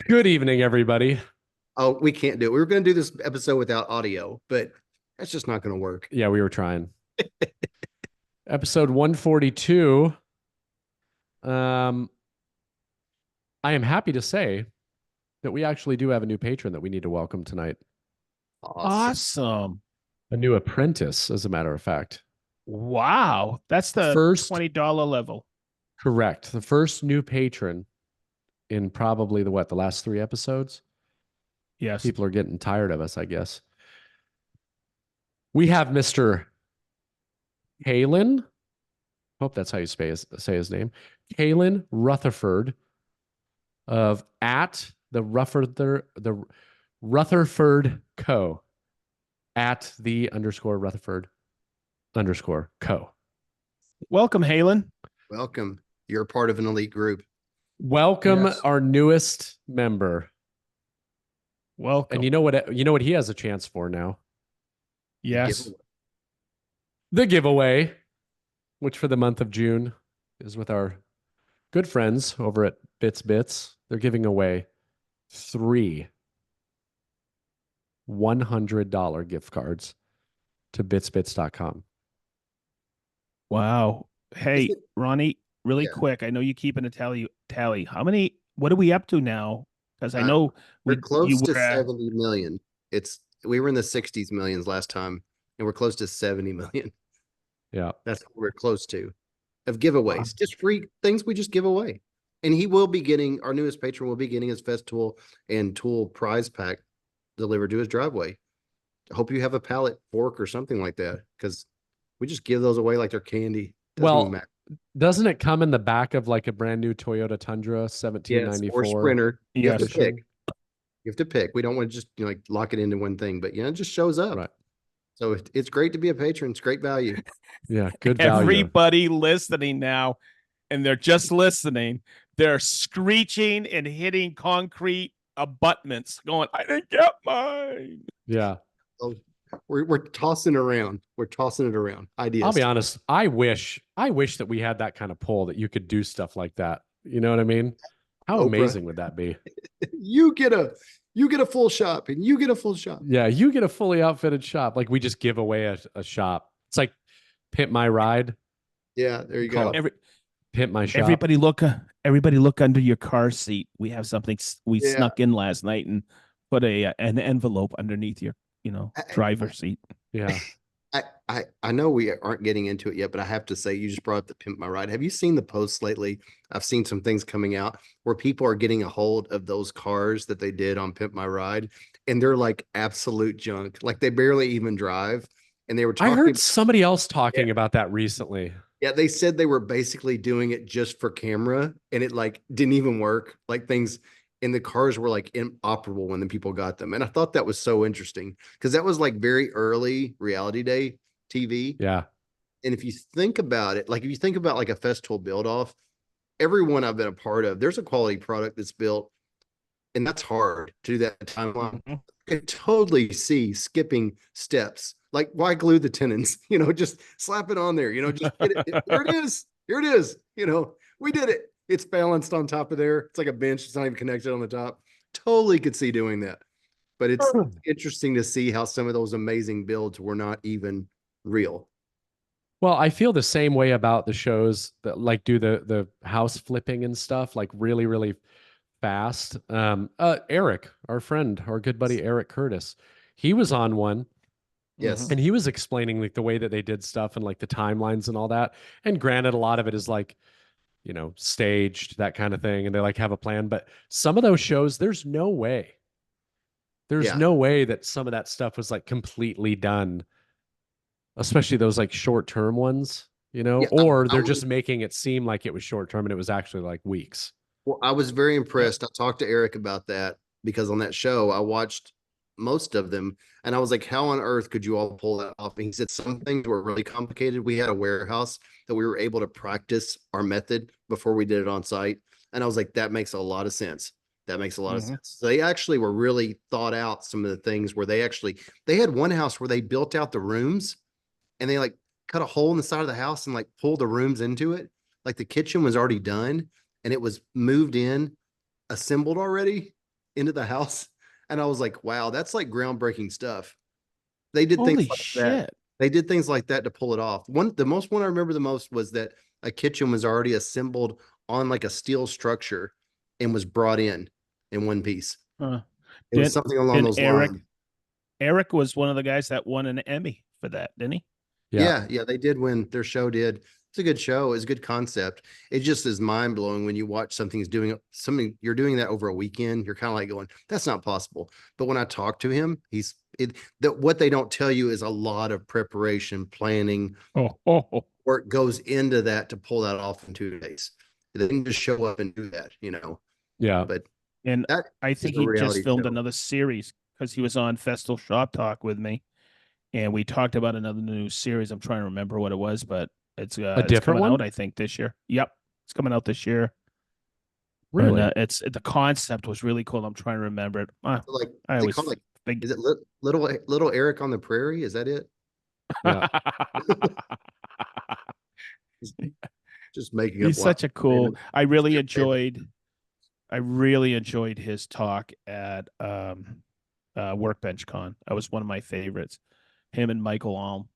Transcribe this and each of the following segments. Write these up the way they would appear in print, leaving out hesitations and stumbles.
Good evening, everybody. Oh, we can't do it. We were going to do this episode without audio, but that's just not going to work. Yeah, we were trying. Episode 142. Um, I am happy to say that we actually do have a new patron that we need to welcome tonight. Awesome. Awesome. A new apprentice, as a matter of fact. Wow. That's the First, $20 level. correct. The first new patron in probably the last three episodes. Yes. People are getting tired of us, I guess. We have Mr. Kalen. Hope that's how you say his name. Kalen Rutherford of at the Rutherford Co. at the _ Rutherford _ Co. Welcome, Halen. Welcome. You're part of an elite group. Welcome Yes. our newest member. Welcome. And you know what he has a chance for now? Yes. The giveaway, which for the month of June is with our good friends over at Bits. They're giving away 3 $100 gift cards to bitsbits.com. Wow. Hey, Ronnie, really quick. I know you keeping a tally. What are we up to now? Because I know we're close to were 70 million. We were in the 60s millions last time, and we're close to 70 million. Yeah. That's what we're close to of giveaways. Just free things we just give away. And he will be getting, our newest patron will be getting his Festool and Tool prize pack delivered to his driveway. I hope you have a pallet fork or something like that, because we just give those away like they're candy. Doesn't it come in the back of like a brand new Toyota Tundra 1794? Or Sprinter. You have to Yes. pick. You have to pick. We don't want to just like lock it into one thing, but it just shows up. Right. So it's great to be a patron. It's great value. Yeah, good value. Everybody listening now, and they're just listening. They're screeching and hitting concrete abutments, going, "I didn't get mine." Yeah. Oh, we're tossing around. We're tossing it around. Ideas. I'll be honest. I wish that we had that kind of pull that you could do stuff like that. You know what I mean? How Oprah. Amazing would that be? You get a full shop, and you get a full shop. Yeah, you get a fully outfitted shop. Like we just give away a shop. It's like Pimp My Ride. Yeah, there you go. Pimp My Shop. Everybody look under your car seat. We have something we snuck in last night and put an envelope underneath your driver's seat. Yeah. I know we aren't getting into it yet, but I have to say, you just brought up the Pimp My Ride. Have you seen the posts lately? I've seen some things coming out where people are getting a hold of those cars that they did on Pimp My Ride, and they're like absolute junk. Like they barely even drive. And they were talking. I heard somebody else talking about that recently. Yeah, they said they were basically doing it just for camera, and it like didn't even work. Like things and the cars were like inoperable when the people got them. And I thought that was so interesting because that was like very early reality day TV. Yeah. And if you think about it, like if you think about like a Festool build off, everyone I've been a part of, there's a quality product that's built, and that's hard to do that timeline. I can totally see skipping steps. Like, why glue the tenons? Just slap it on there. Just get it. Here it is. Here it is. We did it. It's balanced on top of there. It's like a bench. It's not even connected on the top. Totally could see doing that. But it's interesting to see how some of those amazing builds were not even real. Well, I feel the same way about the shows that like do the house flipping and stuff, like really, really fast. Eric, our friend, our good buddy Eric Curtis, he was on one. Yes. And he was explaining like the way that they did stuff and like the timelines and all that. And granted, a lot of it is like, staged, that kind of thing. And they like have a plan. But some of those shows, there's no way. There's no way that some of that stuff was like completely done. Especially those like short-term ones, or they're just making it seem like it was short-term and it was actually like weeks. Well, I was very impressed. I talked to Eric about that because on that show, I watched most of them and I was like, how on earth could you all pull that off? And he said some things were really complicated. We had a warehouse that we were able to practice our method before we did it on site. And I was like, that makes a lot of sense. That makes a lot of sense. So they actually were really thought out some of the things where they had one house where they built out the rooms and they like cut a hole in the side of the house and like pulled the rooms into it. Like the kitchen was already done and it was moved in assembled already into the house. And I was like, wow, that's like groundbreaking stuff. They did Holy things like that. shit. They did things like that to pull it off. The most one I remember the most was that a kitchen was already assembled on like a steel structure and was brought in one piece. Huh. It was something along Did those lines. Eric was one of the guys that won an Emmy for that, didn't he? Yeah. Yeah, they did when their show did. It's a good show. It's a good concept. It just is mind blowing when you watch something's doing something. You're doing that over a weekend. You're kind of like going, "That's not possible." But when I talk to him, that what they don't tell you is a lot of preparation, planning, Oh. work goes into that to pull that off in 2 days. They didn't just show up and do that, Yeah. But And that I is think a he just reality filmed show. another series because he was on Festal Shop Talk with me, and we talked about another new series. I'm trying to remember what it was, but A it's different coming one? out, I think, this year. Yep, it's coming out this year, and Really? it's the concept was really cool. I'm trying to remember it. So like I they always call it, think is it little Eric on the prairie? Is that it? Yeah. Just making up he's wild such a cool. statements. I really enjoyed his talk at Workbench Con. That was one of my favorites. Him and Michael Alm,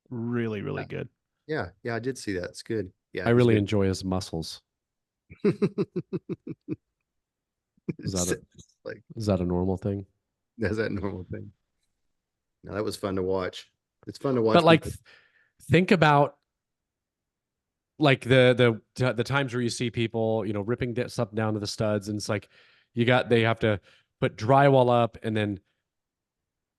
really good. Yeah, I did see that. It's good. Yeah, I it was really good. enjoy his muscles. Is that It's a like is that a normal thing? that's that normal thing. No, that was fun to watch. It's fun to But watch like people. think about like the times where you see people, ripping stuff down to the studs, and it's like they have to put drywall up and then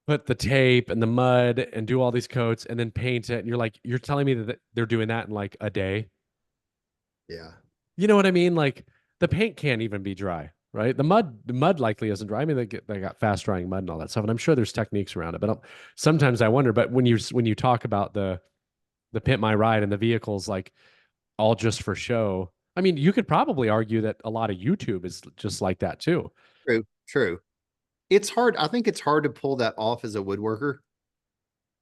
put the tape and the mud and do all these coats and then paint it. And you're telling me that they're doing that in like a day? Yeah, You know what I mean? Like the paint can't even be dry, right? The mud likely isn't dry. I mean, they got fast drying mud and all that stuff, and I'm sure there's techniques around it. But sometimes I wonder. But when you talk about the Pimp My Ride and the vehicles, like all just for show, I mean, you could probably argue that a lot of YouTube is just like that too. true. It's hard. I think it's hard to pull that off as a woodworker.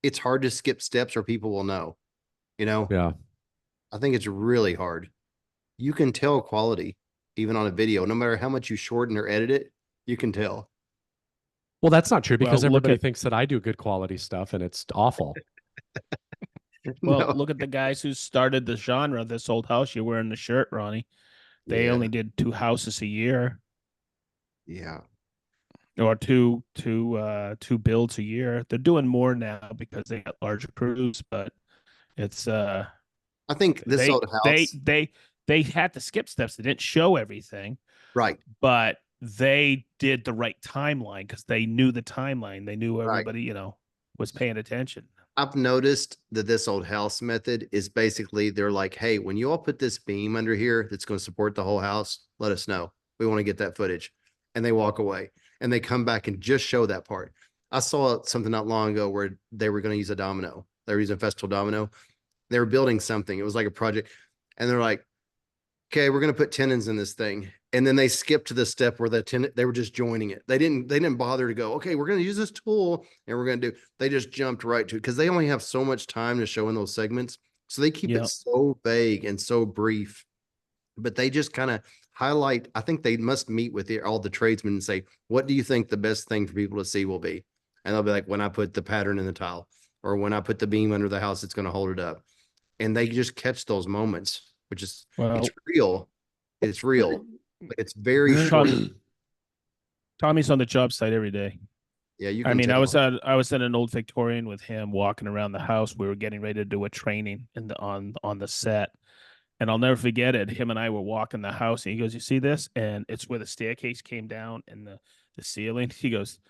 It's hard to skip steps or people will know. You know, Yeah. I think it's really hard. You can tell quality even on a video, no matter how much you shorten or edit it, you can tell. Well, that's not true Well, because everybody thinks that I do good quality stuff and it's awful. No. look at the guys who started the genre. This old house you're wearing the shirt, Ronnie. They Yeah. only did 2 houses a year, Yeah. or two builds a year. They're doing more now because they got larger crews, but it's I think this they old they house, they they had to skip steps. They didn't show everything, right, but they did the right timeline because they knew the timeline. They knew right. everybody, was paying attention. I've noticed that this old house method is basically they're like, hey, when you all put this beam under here that's going to support the whole house, let us know. We want to get that footage. And they walk away and they come back and just show that part. I saw something not long ago where they were going to use a domino. They were using a festival domino. They were building something. It was like a project. And they're like, okay, we're going to put tenons in this thing. And then they skipped to the step where they were just joining it. They didn't bother to go, okay, we're going to use this tool and we're going to they just jumped right to it because they only have so much time to show in those segments. So they keep it so vague and so brief, but they just kind of highlight. I think they must meet with all the tradesmen and say, what do you think the best thing for people to see will be? And they'll be like, when I put the pattern in the tile or when I put the beam under the house, it's going to hold it up. And they just catch those moments, which is, it's real. It's real. But it's very short. Tommy's on the job site every day. Yeah, you I can mean, tell. I was at an old Victorian with him walking around the house. We were getting ready to do a training on the set. And I'll never forget it. Him and I were walking the house and he goes, you see this? And it's where the staircase came down and the ceiling. He goes,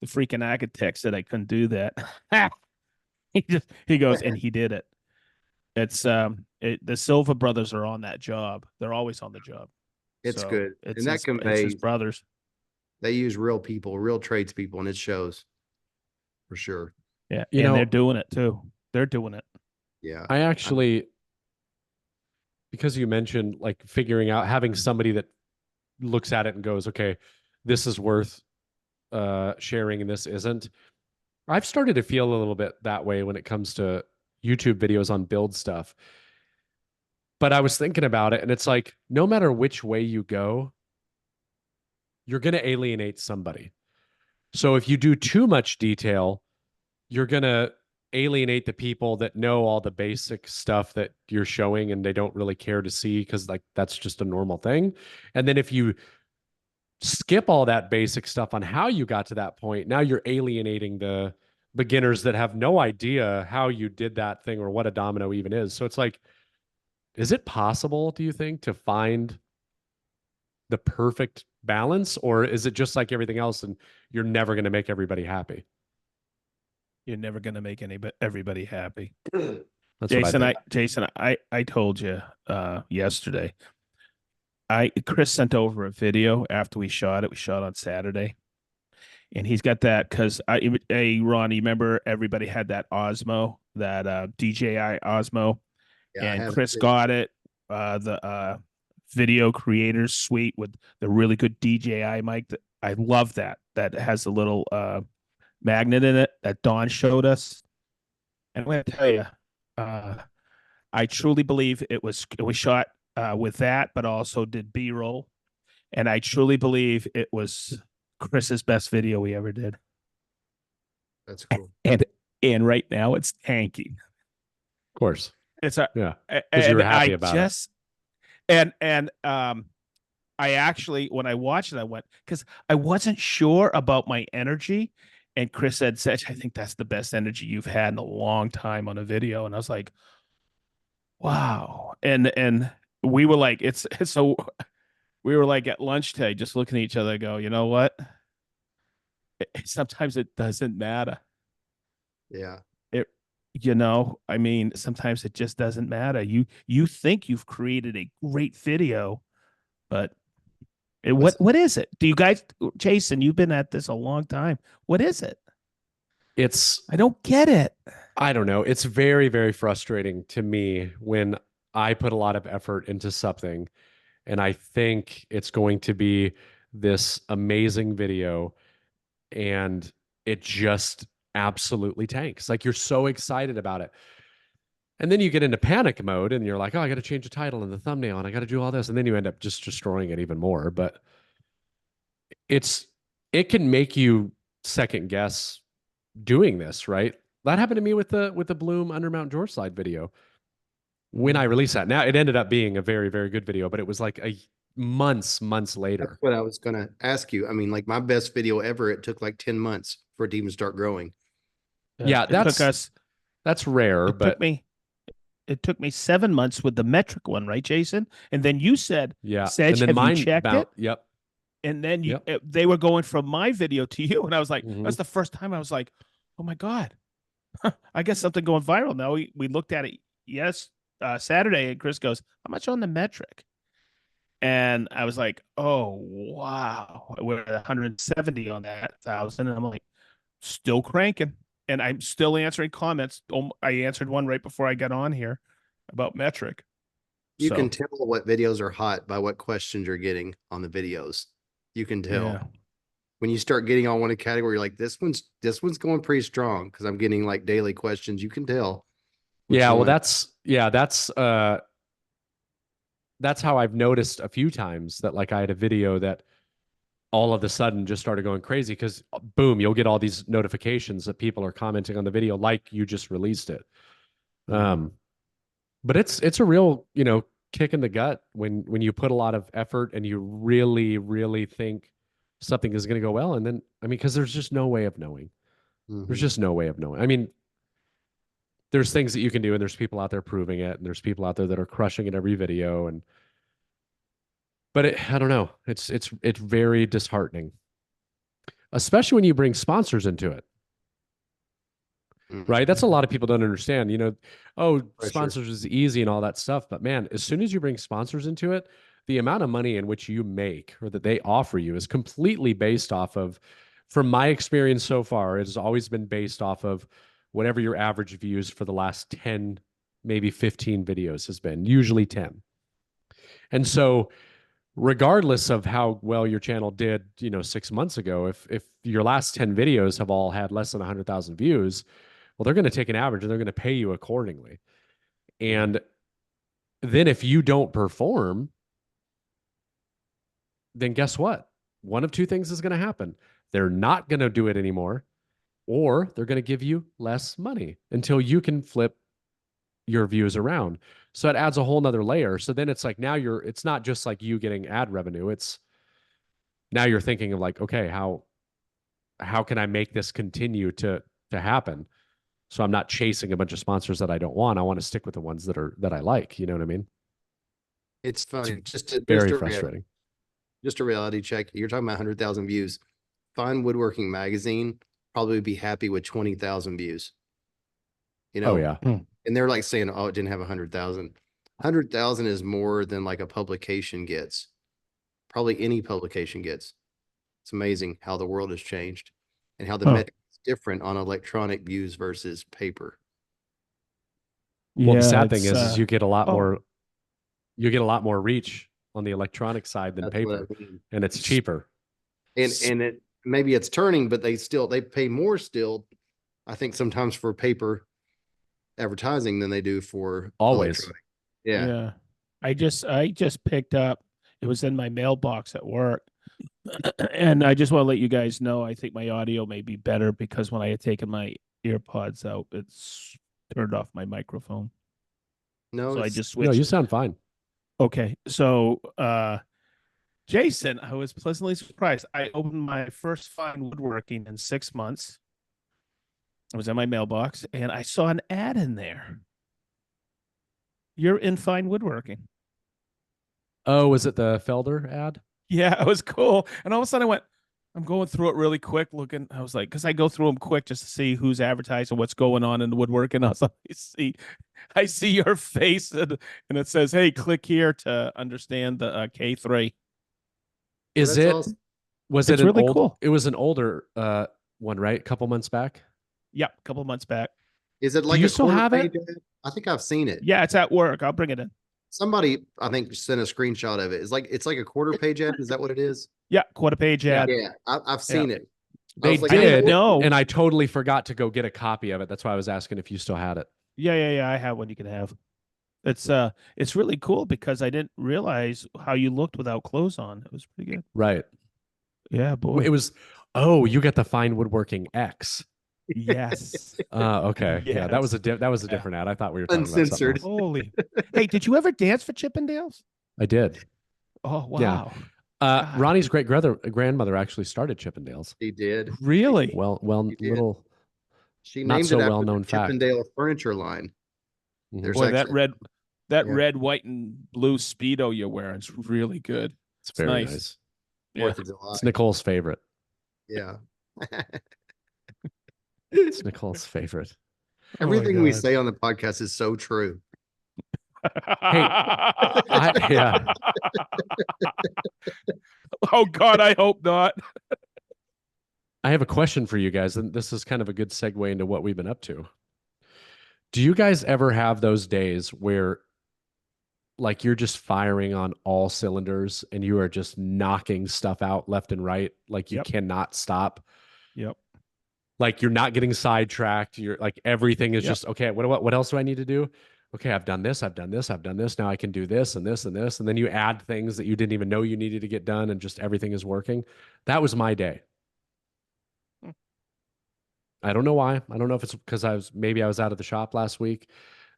the freaking architect said I couldn't do that. he goes, and he did it. It's the Silva brothers are on that job. They're always on the job. It's So good. it's And that it's his conveys, brothers. they use real people, real tradespeople, and it shows for sure. Yeah. You And know, they're doing it too. They're doing it. Yeah. I actually, because you mentioned like figuring out having somebody that looks at it and goes, okay, this is worth sharing and this isn't. I've started to feel a little bit that way when it comes to YouTube videos on build stuff. But I was thinking about it and it's like no matter which way you go, you're going to alienate somebody. So if you do too much detail, you're going to alienate the people that know all the basic stuff that you're showing and they don't really care to see because like that's just a normal thing. And then if you skip all that basic stuff on how you got to that point, now you're alienating the beginners that have no idea how you did that thing or what a domino even is. So it's like, is it possible, do you think, to find the perfect balance, or is it just like everything else and you're never going to make everybody happy? You're never going to make everybody happy. That's what I think. Jason, I told you yesterday. Chris sent over a video after we shot it. We shot on Saturday, and he's got that because Ronnie, remember everybody had that Osmo, that DJI Osmo, Yeah, I and have Chris got it, the video creators suite with the really good DJI mic. I love that. That has a little magnet in it that Don showed us. And I'm going to tell you, I truly believe it was shot with that, but also did B-roll. And I truly believe it was Chris's best video we ever did. That's cool. And right now it's tanking. Of course. It's a yeah. Because you were happy about it. And I actually, when I watched it, I went, because I wasn't sure about my energy. And Chris said, Sedge, I think that's the best energy you've had in a long time on a video. And I was like, wow. And we were like, it's so we were like at lunch today, just looking at each other, go, you know what? Sometimes it doesn't matter. Yeah. I mean, sometimes it just doesn't matter. You think you've created a great video, but what is it? Do you guys, Jason, you've been at this a long time. What is it? I don't get it. I don't know. It's very, very frustrating to me when I put a lot of effort into something and I think it's going to be this amazing video and it just absolutely tanks. Like you're so excited about it. And then you get into panic mode and you're like, oh, I got to change the title and the thumbnail and I got to do all this. And then you end up just destroying it even more. But it can make you second guess doing this, right? That happened to me with the Bloom Under Mount George slide video. When I released that, now it ended up being a very, very good video, but it was like months later. That's what I was going to ask you. I mean, like my best video ever, it took like 10 months for it to even start growing. Yeah, that's rare, but it took me 7 months with the metric one, right, Jason? And then you said, yeah, Sedge, have you checked it? Yep. And then they were going from my video to you, and I was like, Mhm. that's the first time I was like, oh my god, I guess something going viral now. We looked at it Saturday, and Chris goes, how much on the metric? And I was like, oh wow, we're at 170 on that 1,000, and I'm like, still cranking, and I'm still answering comments. I answered one right before I got on here about metric. You can tell what videos are hot by what questions you're getting on the videos. You can tell. Yeah. When you start getting on one category, like this one's going pretty strong because I'm getting like daily questions. You can tell. Yeah, well, that's how I've noticed a few times that like I had a video that all of a sudden just started going crazy because boom, you'll get all these notifications that people are commenting on the video like you just released it. But it's a real, kick in the gut when you put a lot of effort and you really, really think something is going to go well. And then, I mean, because there's just no way of knowing. There's just no way of knowing. I mean, there's things that you can do and there's people out there proving it and there's people out there that are crushing it every video. But I don't know. It's very disheartening, especially when you bring sponsors into it. Right. That's a lot of people don't understand, sponsors is easy and all that stuff. But man, as soon as you bring sponsors into it, the amount of money in which you make or that they offer you is completely based off of, from my experience so far, it has always been based off of whatever your average views for the last 10, maybe 15 videos has been, usually 10. And so regardless of how well your channel did, 6 months ago, if your last 10 videos have all had less than 100,000 views, well, they're going to take an average and they're going to pay you accordingly. And then if you don't perform, then guess what? one of two things is going to happen. They're not going to do it anymore, or they're going to give you less money until you can flip your views around. So it adds a whole nother layer. So then it's like now it's not just like you getting ad revenue. It's now you're thinking of like, okay, how can I make this continue to happen? So I'm not chasing a bunch of sponsors that I don't want. I want to stick with the ones that I like. You know what I mean? It's funny. Very frustrating. Just a reality check. You're talking about 100,000 views. Fine Woodworking Magazine probably would be happy with 20,000 views. You know, Oh yeah. And they're like saying, oh, it didn't have 100,000. 100,000 is more than like a publication gets. Probably any publication gets. It's amazing how the world has changed and how the metric is different on electronic views versus paper. Well, Yeah, the sad thing is it's, you get a lot more reach on the electronic side than That's what paper, I mean. and it's cheaper. And it maybe it's turning, but they pay more still, I think sometimes for paper advertising than they do for Always. electronic. Yeah. yeah. I just picked up. It was in my mailbox at work, and I just want to let you guys know. I think my audio may be better because when I had taken my earpods out, it's turned off my microphone. No, So I it's just No, switched. you sound fine. Okay, so Jason, I was pleasantly surprised. I opened my first Fine Woodworking in 6 months. It was in my mailbox, and I saw an ad in there. You're in Fine Woodworking. Oh, was it the Felder ad? Yeah, it was cool. And all of a sudden I went, I'm going through it really quick looking. I was like, because I go through them quick just to see who's advertising, what's going on in the woodworking. I was like, I see your face and it says, hey, click here to understand the K3. Is that's it awesome. was It's it an really old cool. it was an older one, right? A couple months back? Yep, a couple of months back. Is it like you a still quarter have it? page ad? I think I've seen it. Yeah, it's at work. I'll bring it in. Somebody, I think, sent a screenshot of it. It's like a quarter page ad. Is that what it is? Yeah, quarter page ad. Yeah, I've seen it. I They was like, I didn't did, know. and I totally forgot to go get a copy of it. That's why I was asking if you still had it. Yeah. I have one you can have. It's really cool because I didn't realize how you looked without clothes on. It was pretty good. Right. Yeah, boy. It was, oh, you got the Fine Woodworking X. Yes. Okay. Yeah, that was a Yes. different ad. I thought we were talking Uncensored. about something else. Holy. Hey, did you ever dance for Chippendales? I did. Oh, Yeah. wow. God. Ronnie's grandmother actually started Chippendales. He did. Really? Well, He did. little She not named so it after the well-known fact. Chippendale furniture line. Mhm. There's Boy, that actually- red Yeah. red, white, and blue Speedo you're wearing is really good. It's very nice. Yeah. 4th of July. It's Nicole's favorite. Yeah. It's Nicole's favorite. Everything we God. say on the podcast is so true. Yeah. Oh God, I hope not. I have a question for you guys, and this is kind of a good segue into what we've been up to. Do you guys ever have those days where like you're just firing on all cylinders and you are just knocking stuff out left and right, like you Yep. cannot stop? Yep. Like you're not getting sidetracked. You're like everything is Yep. just okay. What else do I need to do? Okay, I've done this, I've done this, I've done this. Now I can do this and this and this. And then you add things that you didn't even know you needed to get done, and just everything is working. That was my day. I don't know why. I don't know if it's because I was out of the shop last week.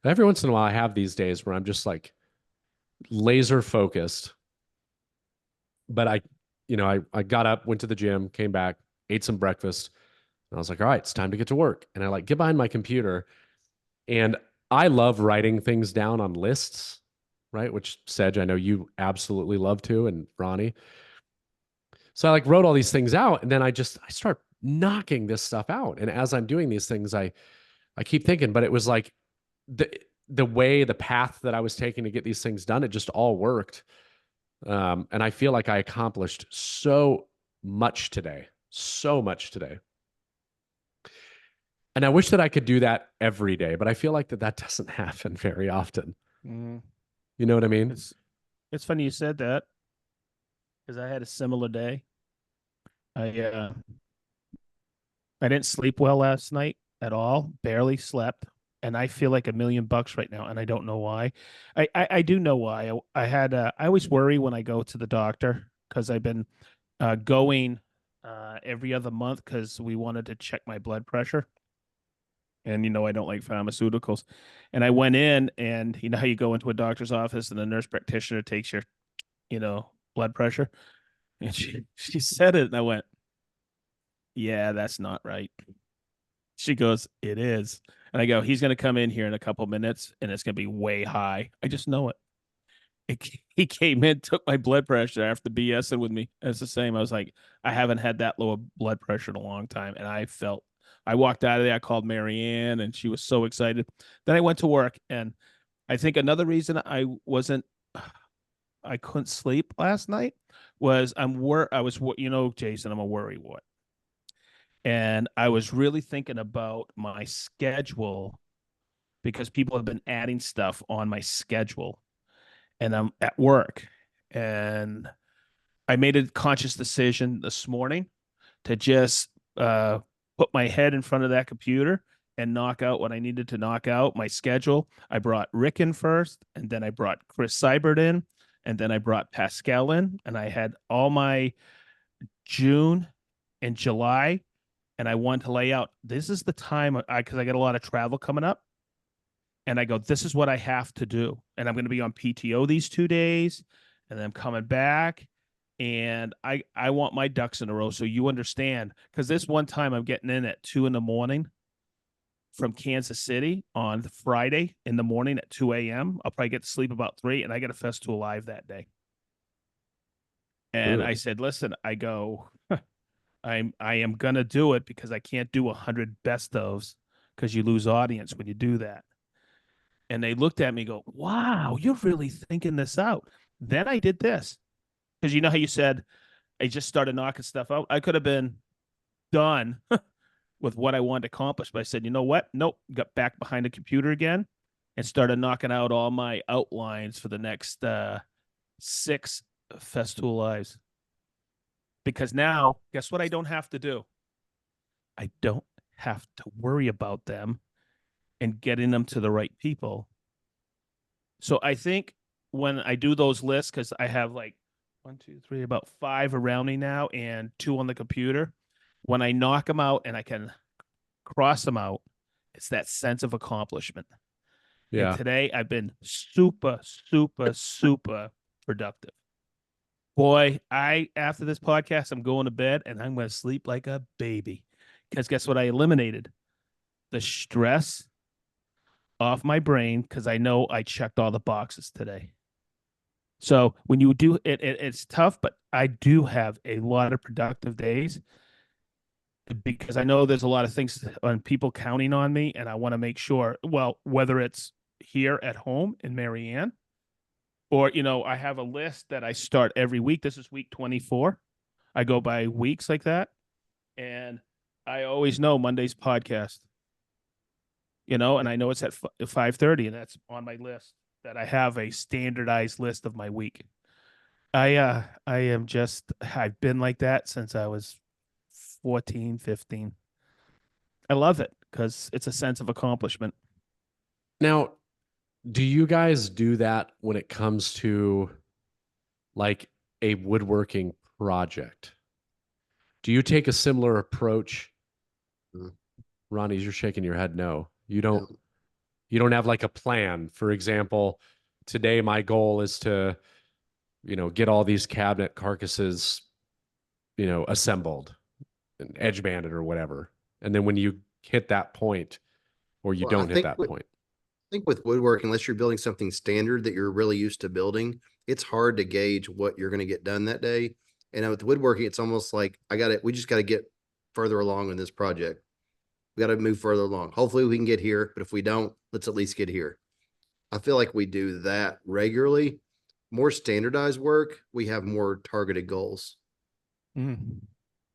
Every once in a while I have these days where I'm just like laser focused. But I got up, went to the gym, came back, ate some breakfast, and I was like, all right, it's time to get to work. And I like get behind my computer, and I love writing things down on lists, right? Which Sedge, I know you absolutely love to, and Ronnie. So I like wrote all these things out, and then I start knocking this stuff out. And as I'm doing these things, I keep thinking, but it was like the path that I was taking to get these things done, it just all worked. And I feel like I accomplished so much today. And I wish that I could do that every day, but I feel like that doesn't happen very often. Mm. You know what I mean? It's funny you said that because I had a similar day. I didn't sleep well last night at all, barely slept, and I feel like $1,000,000 right now, and I don't know why. I do know why. I always worry when I go to the doctor because I've been going every other month because we wanted to check my blood pressure. And I don't like pharmaceuticals. And I went in, and how you go into a doctor's office and the nurse practitioner takes your, blood pressure. And she said it, and I went, "Yeah, that's not right." She goes, "It is." And I go, "He's going to come in here in a couple minutes, and it's going to be way high. I just know it." He came in, took my blood pressure after BSing with me. It's the same. I was like, I haven't had that low blood pressure in a long time. And I walked out of there. I called Marianne, and she was so excited. Then I went to work. And I think another reason I couldn't sleep last night was Jason, I'm a worrywart. And I was really thinking about my schedule because people have been adding stuff on my schedule, and I'm at work. And I made a conscious decision this morning to just put my head in front of that computer and knock out what I needed to knock out. My schedule, I brought Rick in first, and then I brought Chris Seibert in, and then I brought Pascal in, and I had all my June and July, and I wanted to lay out, this is the time, because I got a lot of travel coming up. And I go, this is what I have to do. And I'm going to be on PTO these 2 days, and then I'm coming back. And I want my ducks in a row. So you understand, because this one time I'm getting in at 2 a.m. from Kansas City on Friday in the morning at 2 a.m. I'll probably get to sleep about 3, and I get a Festool Live that day. And Really? I said, listen, I go, I am going to do it because I can't do 100 best ofs because you lose audience when you do that. And they looked at me and go, wow, you're really thinking this out. Then I did this. Because you know how you said I just started knocking stuff out? I could have been done with what I wanted to accomplish. But I said, you know what? Nope. Got back behind the computer again and started knocking out all my outlines for the next 6 Festool Lives. Because now, guess what I don't have to do? I don't have to worry about them and getting them to the right people. So I think when I do those lists, because I have like 1, 2, 3, about 5 around me now and 2 on the computer, when I knock them out and I can cross them out, it's that sense of accomplishment. And Yeah. today I've been super, super, super productive. Boy, after this podcast, I'm going to bed and I'm going to sleep like a baby. Because guess what? I eliminated the stress off my brain because I know I checked all the boxes today. So when you do it, it's tough, but I do have a lot of productive days because I know there's a lot of things on people counting on me, and I want to make sure, well, whether it's here at home in Marianne or, I have a list that I start every week. This is week 24. I go by weeks like that. And I always know Monday's podcast, and I know it's at 5:30, and that's on my list that I have a standardized list of my week. I've been like that since I was 14, 15. I love it because it's a sense of accomplishment. Now, do you guys do that when it comes to like a woodworking project? Do you take a similar approach? Mm. Ronnie, you're shaking your head. No, Yeah. you don't have like a plan. For example, today my goal is to, get all these cabinet carcasses, assembled and edge banded or whatever. And then when you hit that point or you Well, don't hit that point. I think with woodworking, unless you're building something standard that you're really used to building, it's hard to gauge what you're going to get done that day. And with woodworking, it's almost like we just got to get further along in this project. We got to move further along. Hopefully we can get here, but if we don't, let's at least get here. I feel like we do that regularly. More standardized work, we have more targeted goals. Mm.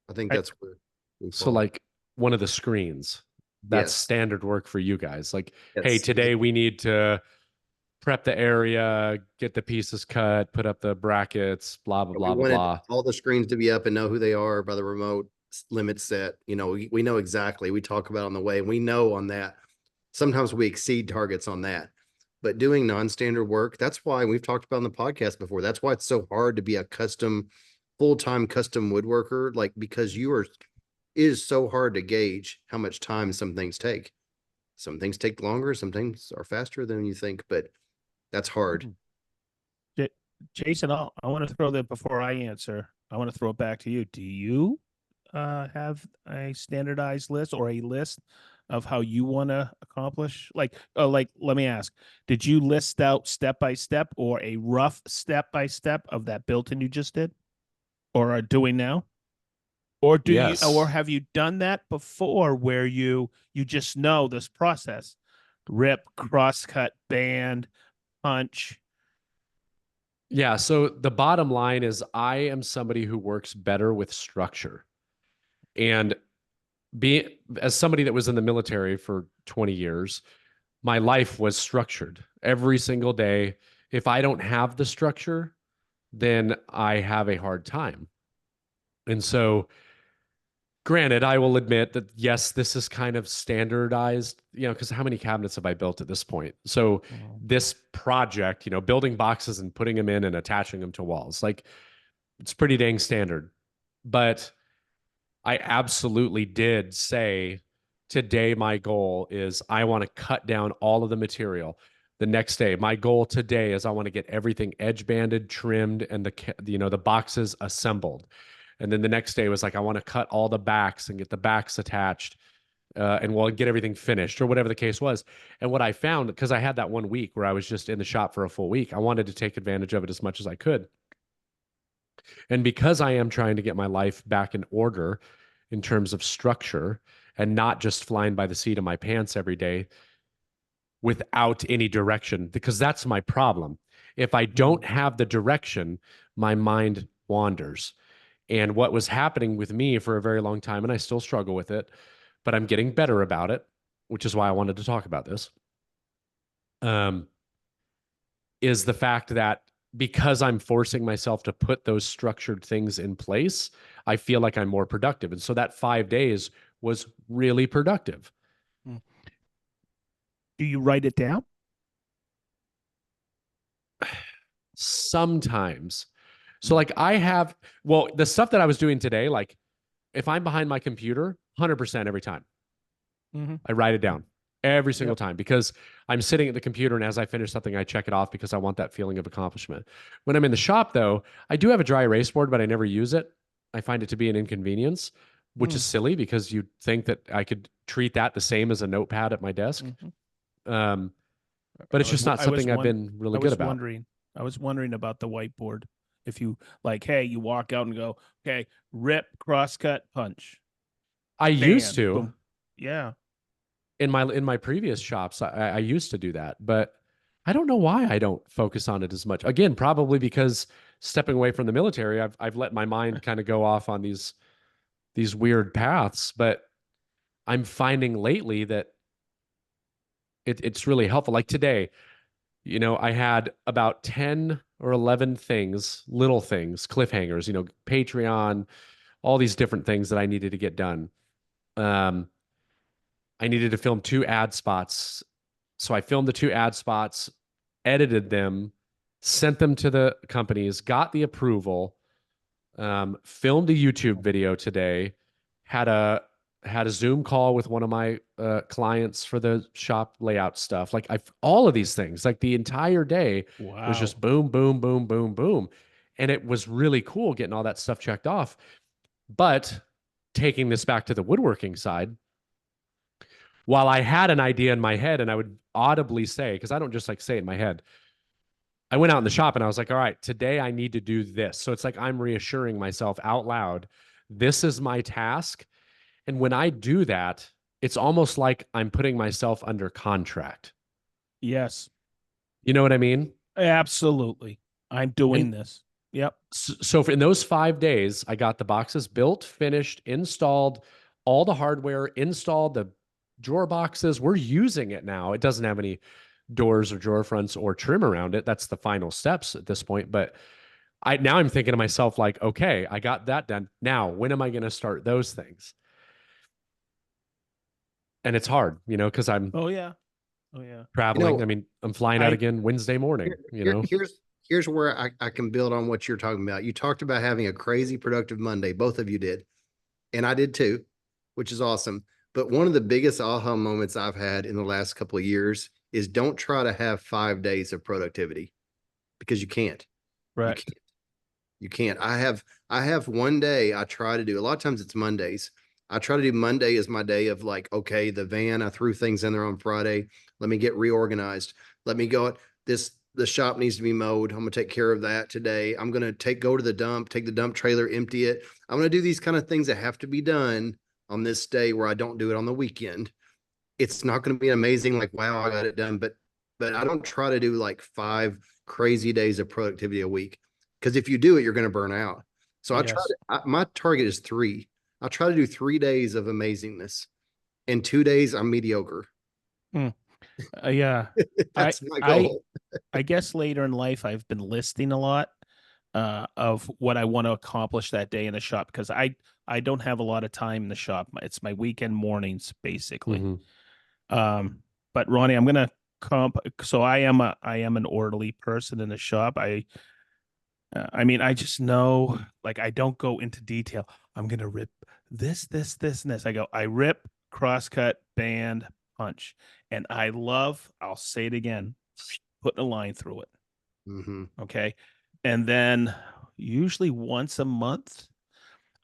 I think I, that's where we So fall. like one of the screens, that's Yes. standard work for you guys. Like, hey, Yes. today we need to prep the area, get the pieces cut, put up the brackets, blah, blah, We blah, blah, wanted blah. all the screens to be up and know who they are by the remote limit set. We know exactly. We talk about on the way. We know on that. Sometimes we exceed targets on that. But doing non-standard work, that's why we've talked about on the podcast before. That's why it's so hard to be a custom full-time custom woodworker, like because it is so hard to gauge how much time some things take. Some things take longer, some things are faster than you think, but that's hard. Jason, I want to throw that before I answer. I want to throw it back to you. Do you have a standardized list or a list of how you want to accomplish? Like, let me ask: did you list out step by step or a rough step by step of that built-in you just did, or are doing now? Or Yes. have you done that before, where you just know this process: rip, crosscut, band, punch? Yeah. So the bottom line is I am somebody who works better with structure. And be as somebody that was in the military for 20 years, my life was structured every single day. If I don't have the structure, then I have a hard time. And so, granted, I will admit that yes, this is kind of standardized, because how many cabinets have I built at this point? So, Mhm. this project, building boxes and putting them in and attaching them to walls, like it's pretty dang standard. But I absolutely did say today my goal is I want to cut down all of the material. The next day, my goal today is I want to get everything edge banded, trimmed, and the boxes assembled. And then the next day was like I want to cut all the backs and get the backs attached, and we'll get everything finished or whatever the case was. And what I found, because I had that 1 week where I was just in the shop for a full week, I wanted to take advantage of it as much as I could. And because I am trying to get my life back in order in terms of structure and not just flying by the seat of my pants every day without any direction, because that's my problem. If I don't have the direction, my mind wanders. And what was happening with me for a very long time, and I still struggle with it, but I'm getting better about it, which is why I wanted to talk about this, um, is the fact that because I'm forcing myself to put those structured things in place, I feel like I'm more productive. And so that 5 days was really productive. Mm. Do you write it down? Sometimes. So, like, well, the stuff that I was doing today, like, if I'm behind my computer, 100% every time, Mm-hmm. I write it down every single Yep. time because I'm sitting at the computer and as I finish something, I check it off because I want that feeling of accomplishment. When I'm in the shop, though, I do have a dry erase board, but I never use it. I find it to be an inconvenience, which is Mm. silly because you'd think that I could treat that the same as a notepad at my desk. Mm-hmm. Um, but it's just not I was something I've one. been really I good was about. wondering. I was wondering about the whiteboard. If you like, hey, you walk out and go, okay, rip, crosscut, punch, I used band, to boom. Yeah. in my previous shops. I used to do that, but I don't know why I don't focus on it as much. Again, probably because stepping away from the military, I've let my mind kind of go off on these weird paths. But I'm finding lately that it's really helpful. Like today, I had about 10 or 11 things, little things, cliffhangers, Patreon, all these different things that I needed to get done. Um, I needed to film 2 ad spots. So I filmed the 2 ad spots, edited them, sent them to the companies, got the approval, filmed a YouTube video today, had a had a Zoom call with one of my clients for the shop layout stuff. Like all of these things, like the entire day was Wow. just boom, boom, boom, boom, boom. And it was really cool getting all that stuff checked off. But taking this back to the woodworking side, while I had an idea in my head and I would audibly say, because I don't just like say it in my head, I went out in the shop and I was like, all right, today I need to do this. So it's like I'm reassuring myself out loud, this is my task. And when I do that, it's almost like I'm putting myself under contract. Yes. You know what I mean? Absolutely. I'm doing And this. Yep. so in those 5 days, I got the boxes built, finished, installed, all the hardware, installed the drawer boxes. We're using it now. It doesn't have any doors or drawer fronts or trim around it. That's the final steps at this point. But I'm thinking to myself, like, okay, I got that done. Now, when am I going to start those things? And it's hard, because I'm Oh yeah. Oh yeah. traveling. I mean, I'm flying out I again Wednesday Here, morning, here's here's where I can build on what you're talking about. You talked about having a crazy productive Monday. Both of you did. And I did too, which is awesome. But one of the biggest aha moments I've had in the last couple of years is don't try to have 5 days of productivity because you can't. You Right. can't. You can't. I have one day I try to do. A lot of times it's Mondays. I try to do Monday as my day of like, okay, the van, I threw things in there on Friday. Let me get reorganized. Let me go. The shop needs to be mowed. I'm gonna take care of that today. I'm gonna go to the dump, take the dump trailer, empty it. I'm gonna do these kind of things that have to be done on this day where I don't do it on the weekend. It's not gonna be amazing, like, wow, I got it done. But I don't try to do like 5 crazy days of productivity a week. Because if you do it, you're gonna burn out. So Yes. my target is 3. I try to do 3 days of amazingness. And 2 days I'm mediocre. Yeah. I That's my I goal. I guess later in life I've been listing a lot of what I want to accomplish that day in the shop because I don't have a lot of time in the shop. It's my weekend mornings basically. Hmm. Um, but Ronnie, I'm gonna comp. So I am an orderly person in the shop. I mean, I just know, like, I don't go into detail. I'm gonna rip this, and this. I rip, crosscut, band, punch, and I'll say it again, putting a line through it. Mm-hmm. Okay, and then usually once a month,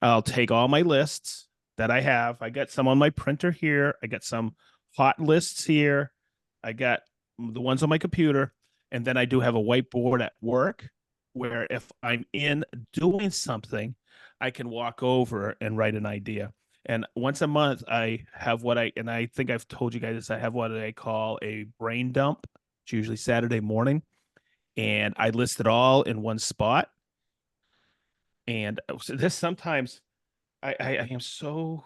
I'll take all my lists that I have. I got some on my printer here. I got some hot lists here. I got the ones on my computer. And then I do have a whiteboard at work where if I'm in doing something, I can walk over and write an idea. And once a month, and I think I've told you guys this, I have what I call a brain dump. It's usually Saturday morning. And I list it all in one spot. And this sometimes I am so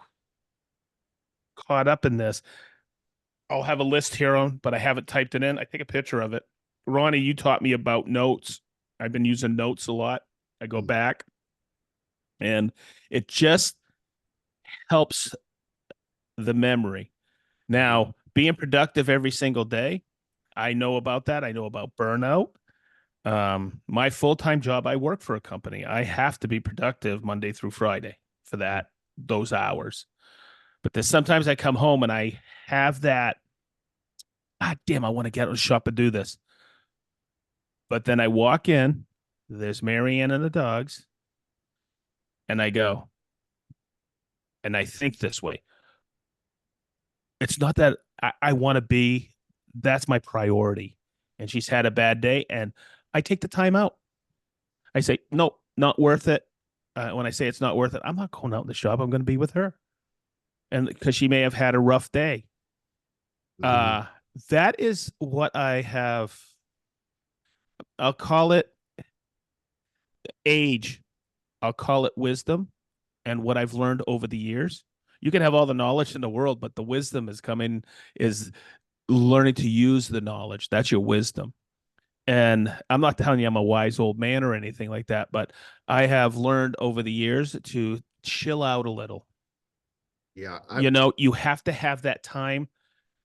caught up in this. I'll have a list here on, but I haven't typed it in. I take a picture of it. Ronnie, you taught me about notes. I've been using notes a lot. I go back and it just helps the memory. Now, being productive every single day, I know about that. I know about burnout. My full-time job, I work for a company. I have to be productive Monday through Friday for those hours. But there's sometimes I come home and I have that, ah, damn, I want to get out of the shop and do this. But then I walk in, there's Marianne and the dogs, and I go, and I think this way. It's not that I want to be, that's my priority. And she's had a bad day, and I take the time out. I say, no, not worth it. When I say it's not worth it, I'm not going out in the shop. I'm going to be with her. And because she may have had a rough day. Mm-hmm. That is what I have. I'll call it age. I'll call it wisdom and what I've learned over the years. You can have all the knowledge in the world, but the wisdom is learning to use the knowledge. That's your wisdom. And I'm not telling you I'm a wise old man or anything like that, but I have learned over the years to chill out a little. Yeah, You have to have that time.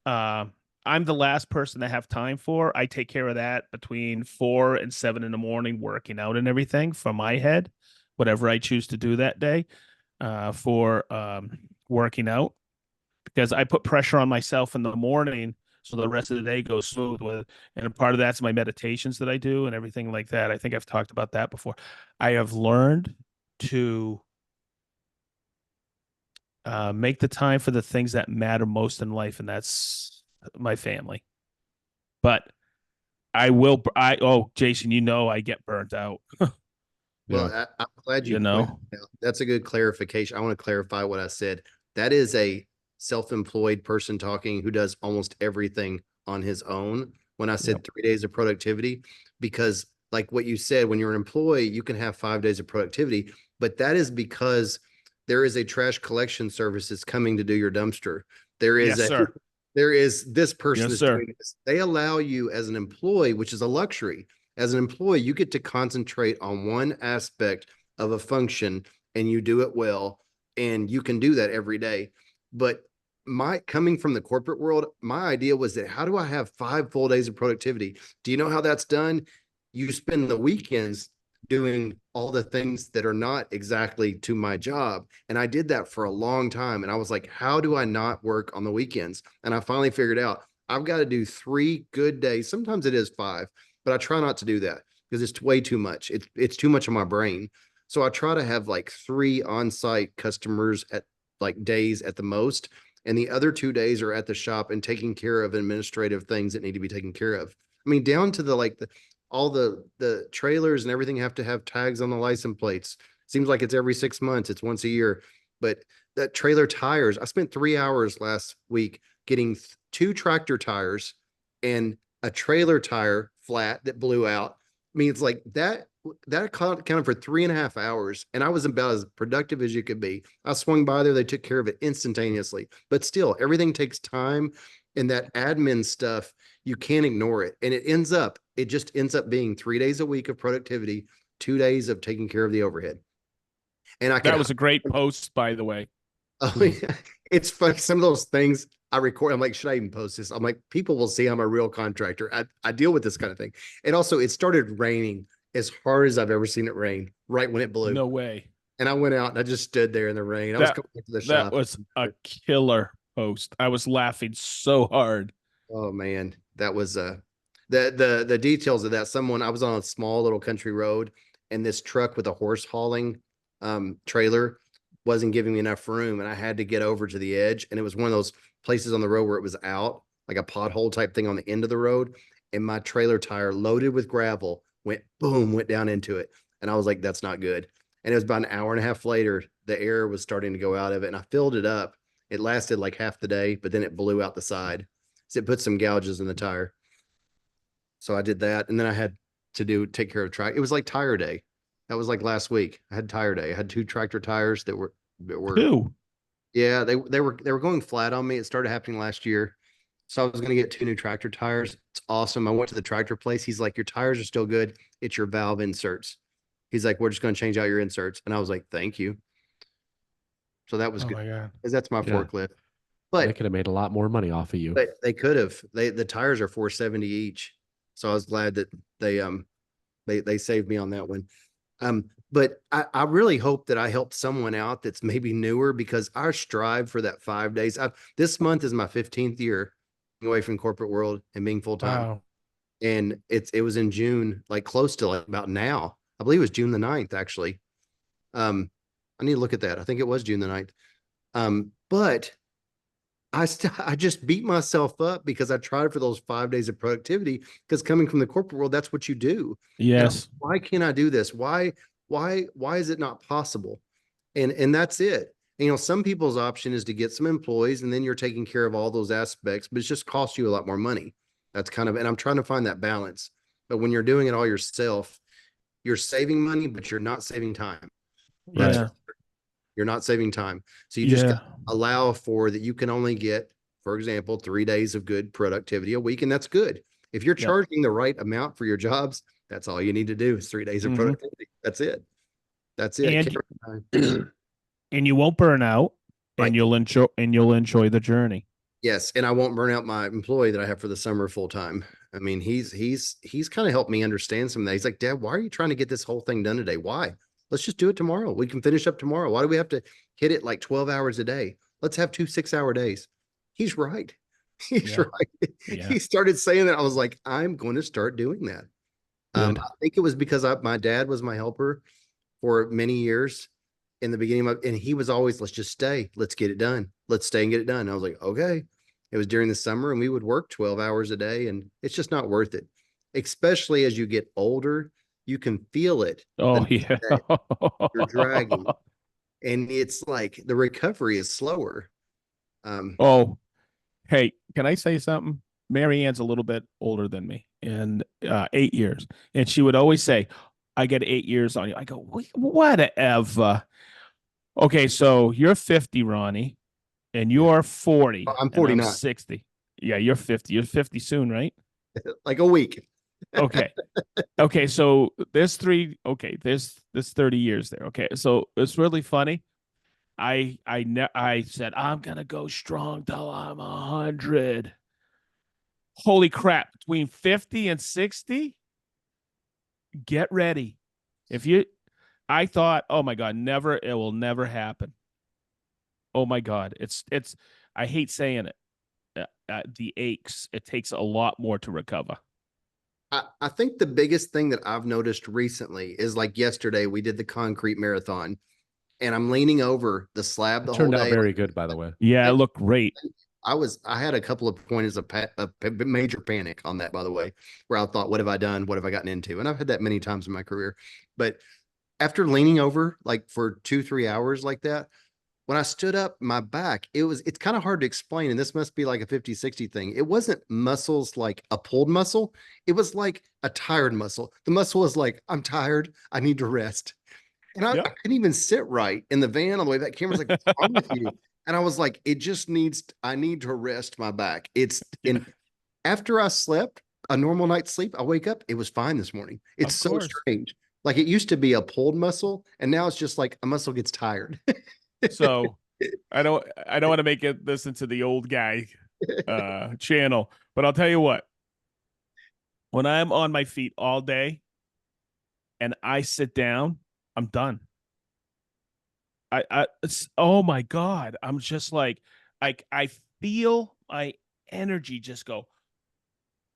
Uh, I'm the last person to have time for. I take care of that between 4 and 7 in the morning, working out and everything from my head, whatever I choose to do that day for working out, because I put pressure on myself in the morning so the rest of the day goes smooth with. And part of that's my meditations that I do and everything like that. I think I've talked about that before. I have learned to make the time for the things that matter most in life, and that's my family. But oh, Jason, I get burnt out, Yeah. well, I'm glad you you pointed know? that out. That's a good clarification. I want to clarify what I said. That is a self-employed person talking who does almost everything on his own. When I Yep. said 3 days of productivity, because like what you said, when you're an employee, you can have 5 days of productivity, but that is because there is a trash collection service that's coming to do your dumpster. There is Yes, a sir. there is this person Yes, that's sir. doing this. They allow you as an employee, which is a luxury. As an employee, you get to concentrate on one aspect of a function and you do it well. And you can do that every day. But my coming from the corporate world, my idea was that how do I have 5 full days of productivity? Do you know how that's done? you spend the weekends doing all the things that are not exactly to my job. And I did that for a long time. And I was like, how do I not work on the weekends? And I finally figured out I've got to do 3 good days. Sometimes it is 5, but I try not to do that because it's way too much. It's too much on my brain. So I try to have like 3 on-site customers at like days at the most. And the other 2 days are at the shop and taking care of administrative things that need to be taken care of. I mean, down to all the trailers and everything have to have tags on the license plates. Seems like it's every 6 months, it's once a year. But that trailer tires, I spent 3 hours last week getting 2 tractor tires and a trailer tire flat that blew out. I mean, it's like that accounted for 3.5 hours, and I was about as productive as you could be. I swung by there, they took care of it instantaneously. But still, everything takes time, and that admin stuff, you can't ignore it. And it just ends up being 3 days a week of productivity, 2 days of taking care of the overhead. And that was a great post, by the way. Oh, yeah. It's funny. Some of those things I record, I'm like, should I even post this? I'm like, people will see I'm a real contractor. I deal with this kind of thing. And also, it started raining as hard as I've ever seen it rain right when it blew. No way. And I went out and I just stood there in the rain. I was coming back to the shop. That was a killer post. I was laughing so hard. Oh man, that was the details of that. I was on a small little country road, and this truck with a horse hauling trailer wasn't giving me enough room, and I had to get over to the edge. And it was one of those places on the road where it was out, like a pothole type thing on the end of the road. And my trailer tire, loaded with gravel, went down into it. And I was like, that's not good. And it was about an hour and a half later, the air was starting to go out of it, and I filled it up. It lasted like half the day, but then it blew out the side. So it put some gouges in the tire. So I did that. And then I had to take care of track. It was like tire day. That was like last week. I had tire day. I had 2 tractor tires that were Two. yeah, they were going flat on me. It started happening last year. So I was going to get 2 new tractor tires. It's awesome. I went to the tractor place. He's like, your tires are still good. It's your valve inserts. He's like, we're just going to change out your inserts. And I was like, thank you. So that was Oh good. my God. Because that's my Yeah. forklift. They But could have made a lot more money off of you. they could have. The tires are $470 each. So I was glad that they saved me on that one. But I really hope that I helped someone out that's maybe newer, because I strive for that 5 days. This month is my 15th year away from corporate world and being full time. Wow. And it was in June, like close to like about now. I believe it was June the 9th, actually. I need to look at that. I think it was June the 9th. But I just beat myself up because I tried for those 5 days of productivity, because coming from the corporate world, that's what you do. Yes. Why can't I do this? Why is it not possible? And that's it. And, some people's option is to get some employees, and then you're taking care of all those aspects, but it just costs you a lot more money. That's and I'm trying to find that balance. But when you're doing it all yourself, you're saving money, but you're not saving time. Yeah. You're not saving time. So you just Yeah. allow for that. You can only get, for example, 3 days of good productivity a week. And that's good. If you're Yep. charging the right amount for your jobs, that's all you need to do is 3 days of Mhm. productivity. That's it. That's it. And you won't burn out, Right. and you'll enjoy the journey. Yes. And I won't burn out my employee that I have for the summer full time. I mean, he's kind of helped me understand some of that. He's like, Dad, why are you trying to get this whole thing done today? Why? Let's just do it tomorrow. We can finish up tomorrow. Why do we have to hit it like 12 hours a day? Let's have 2 6-hour days. He's right. He's Yeah. right. Yeah. He started saying that. I was like, I'm going to start doing that. Good. I think it was because my dad was my helper for many years in the beginning and he was always, let's just stay. Let's get it done. Let's stay and get it done. And I was like, okay. It was during the summer and we would work 12 hours a day, and it's just not worth it. Especially as you get older, you can feel it. Oh yeah. You're dragging. And it's like the recovery is slower. Oh, hey, can I say something? Mary Ann's a little bit older than me, and 8 years. And she would always say, I get 8 years on you. I go, whatever. Okay, so you're 50, Ronnie, and you are 40. I'm and 49. 60. Yeah, you're 50. You're 50 soon, right? Like a week. Okay. Okay, so there's 30 years there. Okay. So it's really funny. I said I'm gonna go strong till I'm 100. Holy crap! Between 50 and 60, Get ready. I thought, oh my God, it will never happen. Oh my God. I hate saying it. The aches, it takes a lot more to recover. I think the biggest thing that I've noticed recently is like yesterday we did the concrete marathon and I'm leaning over the slab It the whole turned out day. very good, by the way. Yeah, it looked great. I had a couple of points of major panic on that, by the way, where I thought, what have I done? What have I gotten into? And I've had that many times in my career. But after leaning over like for 2, 3 hours like that, when I stood up, my back, it's kind of hard to explain. And this must be like a 50-60 thing. It wasn't muscles like a pulled muscle. It was like a tired muscle. The muscle was like, I'm tired. I need to rest. And I Yep. couldn't even sit right in the van on the way back. Camera's like, what's wrong with you? And I was like, I need to rest my back. Yeah, After I slept a normal night's sleep, I wake up, it was fine this morning. It's of so course. strange. Like it used to be a pulled muscle, and now it's just like a muscle gets tired. So I don't want to make this into the old guy channel, but I'll tell you what, when I'm on my feet all day and I sit down, I'm done. Oh my God. I'm just like, I feel my energy just go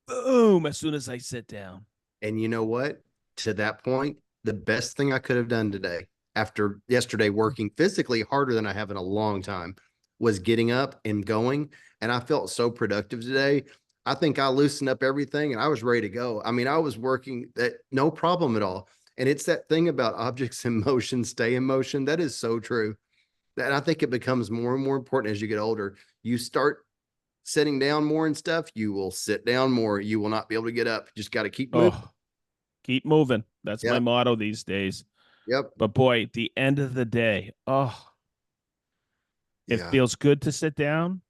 boom as soon as I sit down. And you know what? To that point, the best thing I could have done today, after yesterday working physically harder than I have in a long time, was getting up and going. And I felt so productive today. I think I loosened up everything and I was ready to go. I mean, I was working that no problem at all. And it's that thing about objects in motion, stay in motion. That is so true. And I think it becomes more and more important as you get older. You start sitting down more and stuff, you will sit down more. You will not be able to get up. You just got to keep moving. Oh, keep moving. That's my Yep. motto these days. Yep. But boy, at the end of the day, it Yeah. feels good to sit down,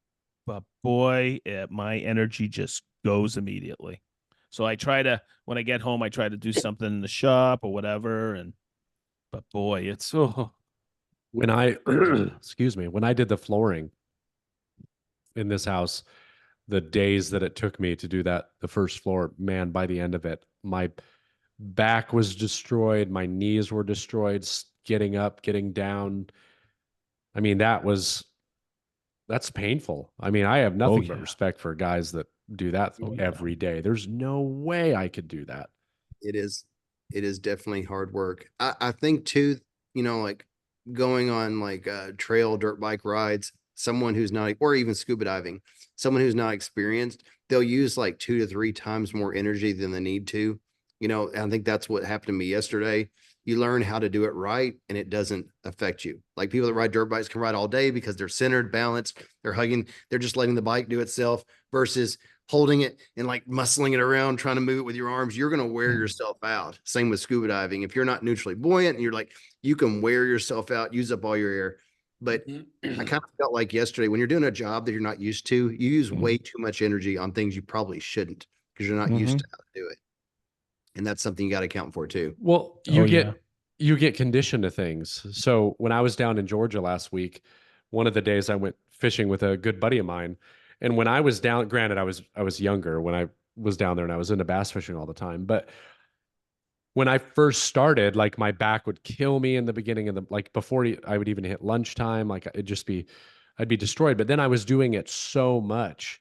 but boy, my energy just goes immediately. So when I get home, I try to do something in the shop or whatever. But boy, it's When I, excuse me, when I did the flooring in this house, the days that it took me to do that, the first floor, man, by the end of it, my back was destroyed. My knees were destroyed, getting up, getting down. I mean, that's painful. I mean, I have oh nothing but yeah, respect for guys that do that oh yeah. every day. There's no way I could do that. It is. It is definitely hard work. I think too, like going on like trail dirt bike rides, someone who's not, or even scuba diving, someone who's not experienced, they'll use like 2 to 3 times more energy than they need to. I think that's what happened to me yesterday. You learn how to do it right and it doesn't affect you. Like people that ride dirt bikes can ride all day because they're centered, balanced, they're hugging, they're just letting the bike do itself versus holding it and like muscling it around, trying to move it with your arms. You're going to wear yourself out. Same with scuba diving. If you're not neutrally buoyant and you're like, you can wear yourself out, use up all your air. But I kind of felt like yesterday when you're doing a job that you're not used to, you use way too much energy on things you probably shouldn't because you're not used to how to do it. And that's something you got to account for too. Well, Oh yeah. you get conditioned to things. So when I was down in Georgia last week, one of the days I went fishing with a good buddy of mine, and when I was down, granted I was younger when I was down there and I was into bass fishing all the time, but when I first started, like my back would kill me in the beginning of the like before I would even hit lunchtime, like I'd be destroyed. But then I was doing it so much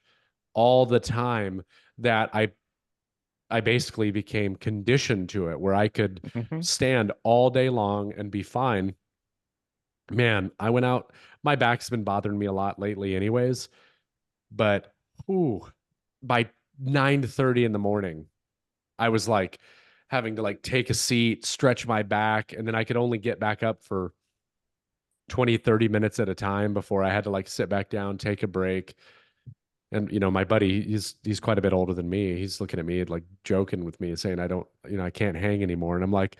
all the time that I basically became conditioned to it where I could Mm-hmm. stand all day long and be fine. Man, I went out. My back's been bothering me a lot lately, anyways. But ooh, by 9:30 in the morning, I was like having to like take a seat, stretch my back, and then I could only get back up for 20, 30 minutes at a time before I had to like sit back down, take a break. And my buddy, he's quite a bit older than me. He's looking at me like joking with me, saying I don't, I can't hang anymore. And I'm like,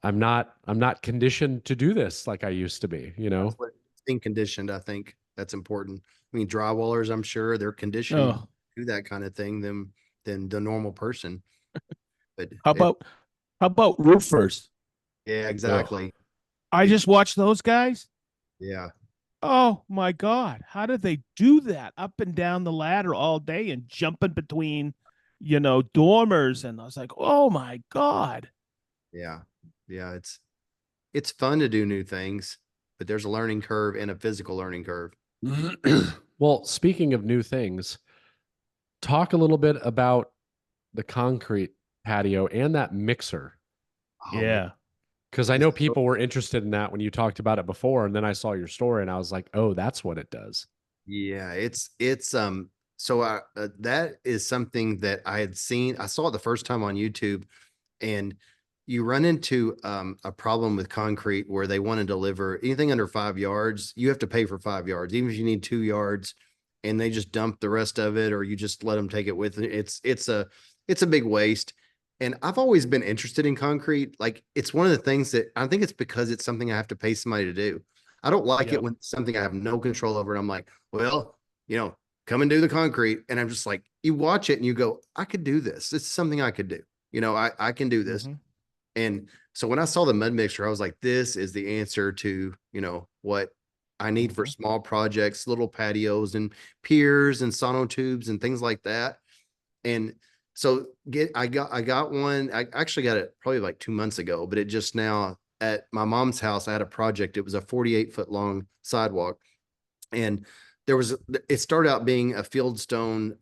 I'm not conditioned to do this like I used to be, That's what being conditioned. I think that's important. I mean, drywallers, I'm sure they're conditioned Oh, to that kind of thing than the normal person. But how about how about roofers? yeah, Ugh. exactly. I just watched those guys. Yeah. Oh my God. How did they do that up and down the ladder all day and jumping between, dormers. And I was like, oh my God. Yeah. Yeah. It's fun to do new things, but there's a learning curve and a physical learning curve. Well, speaking of new things, talk a little bit about the concrete patio and that mixer. Oh man. Yeah. Because I It's know so- people were interested in that when you talked about it before, and then I saw your story and I was like, oh, that's what it does. yeah, so that is something that I had seen. I saw it the first time on YouTube, and you run into a problem with concrete where they want to deliver anything under 5 yards. You have to pay for 5 yards, even if you need 2 yards, and they just dump the rest of it, or you just let them take it with it. It's a big waste. And I've always been interested in concrete. Like it's one of the things that I think it's because it's something I have to pay somebody to do. I don't like it Yep. when it's something I have no control over. And I'm like, well, come and do the concrete. And I'm just like, you watch it and you go, I could do this. It's something I could do. I can do this. Mm-hmm. And so when I saw the mud mixer, I was like, this is the answer to, what I need for Mm-hmm. small projects, little patios and piers and sonotubes and things like that. And so I got one. I actually got it probably like 2 months ago, but it just now at my mom's house, I had a project. It was a 48-foot long sidewalk. And it started out being a fieldstone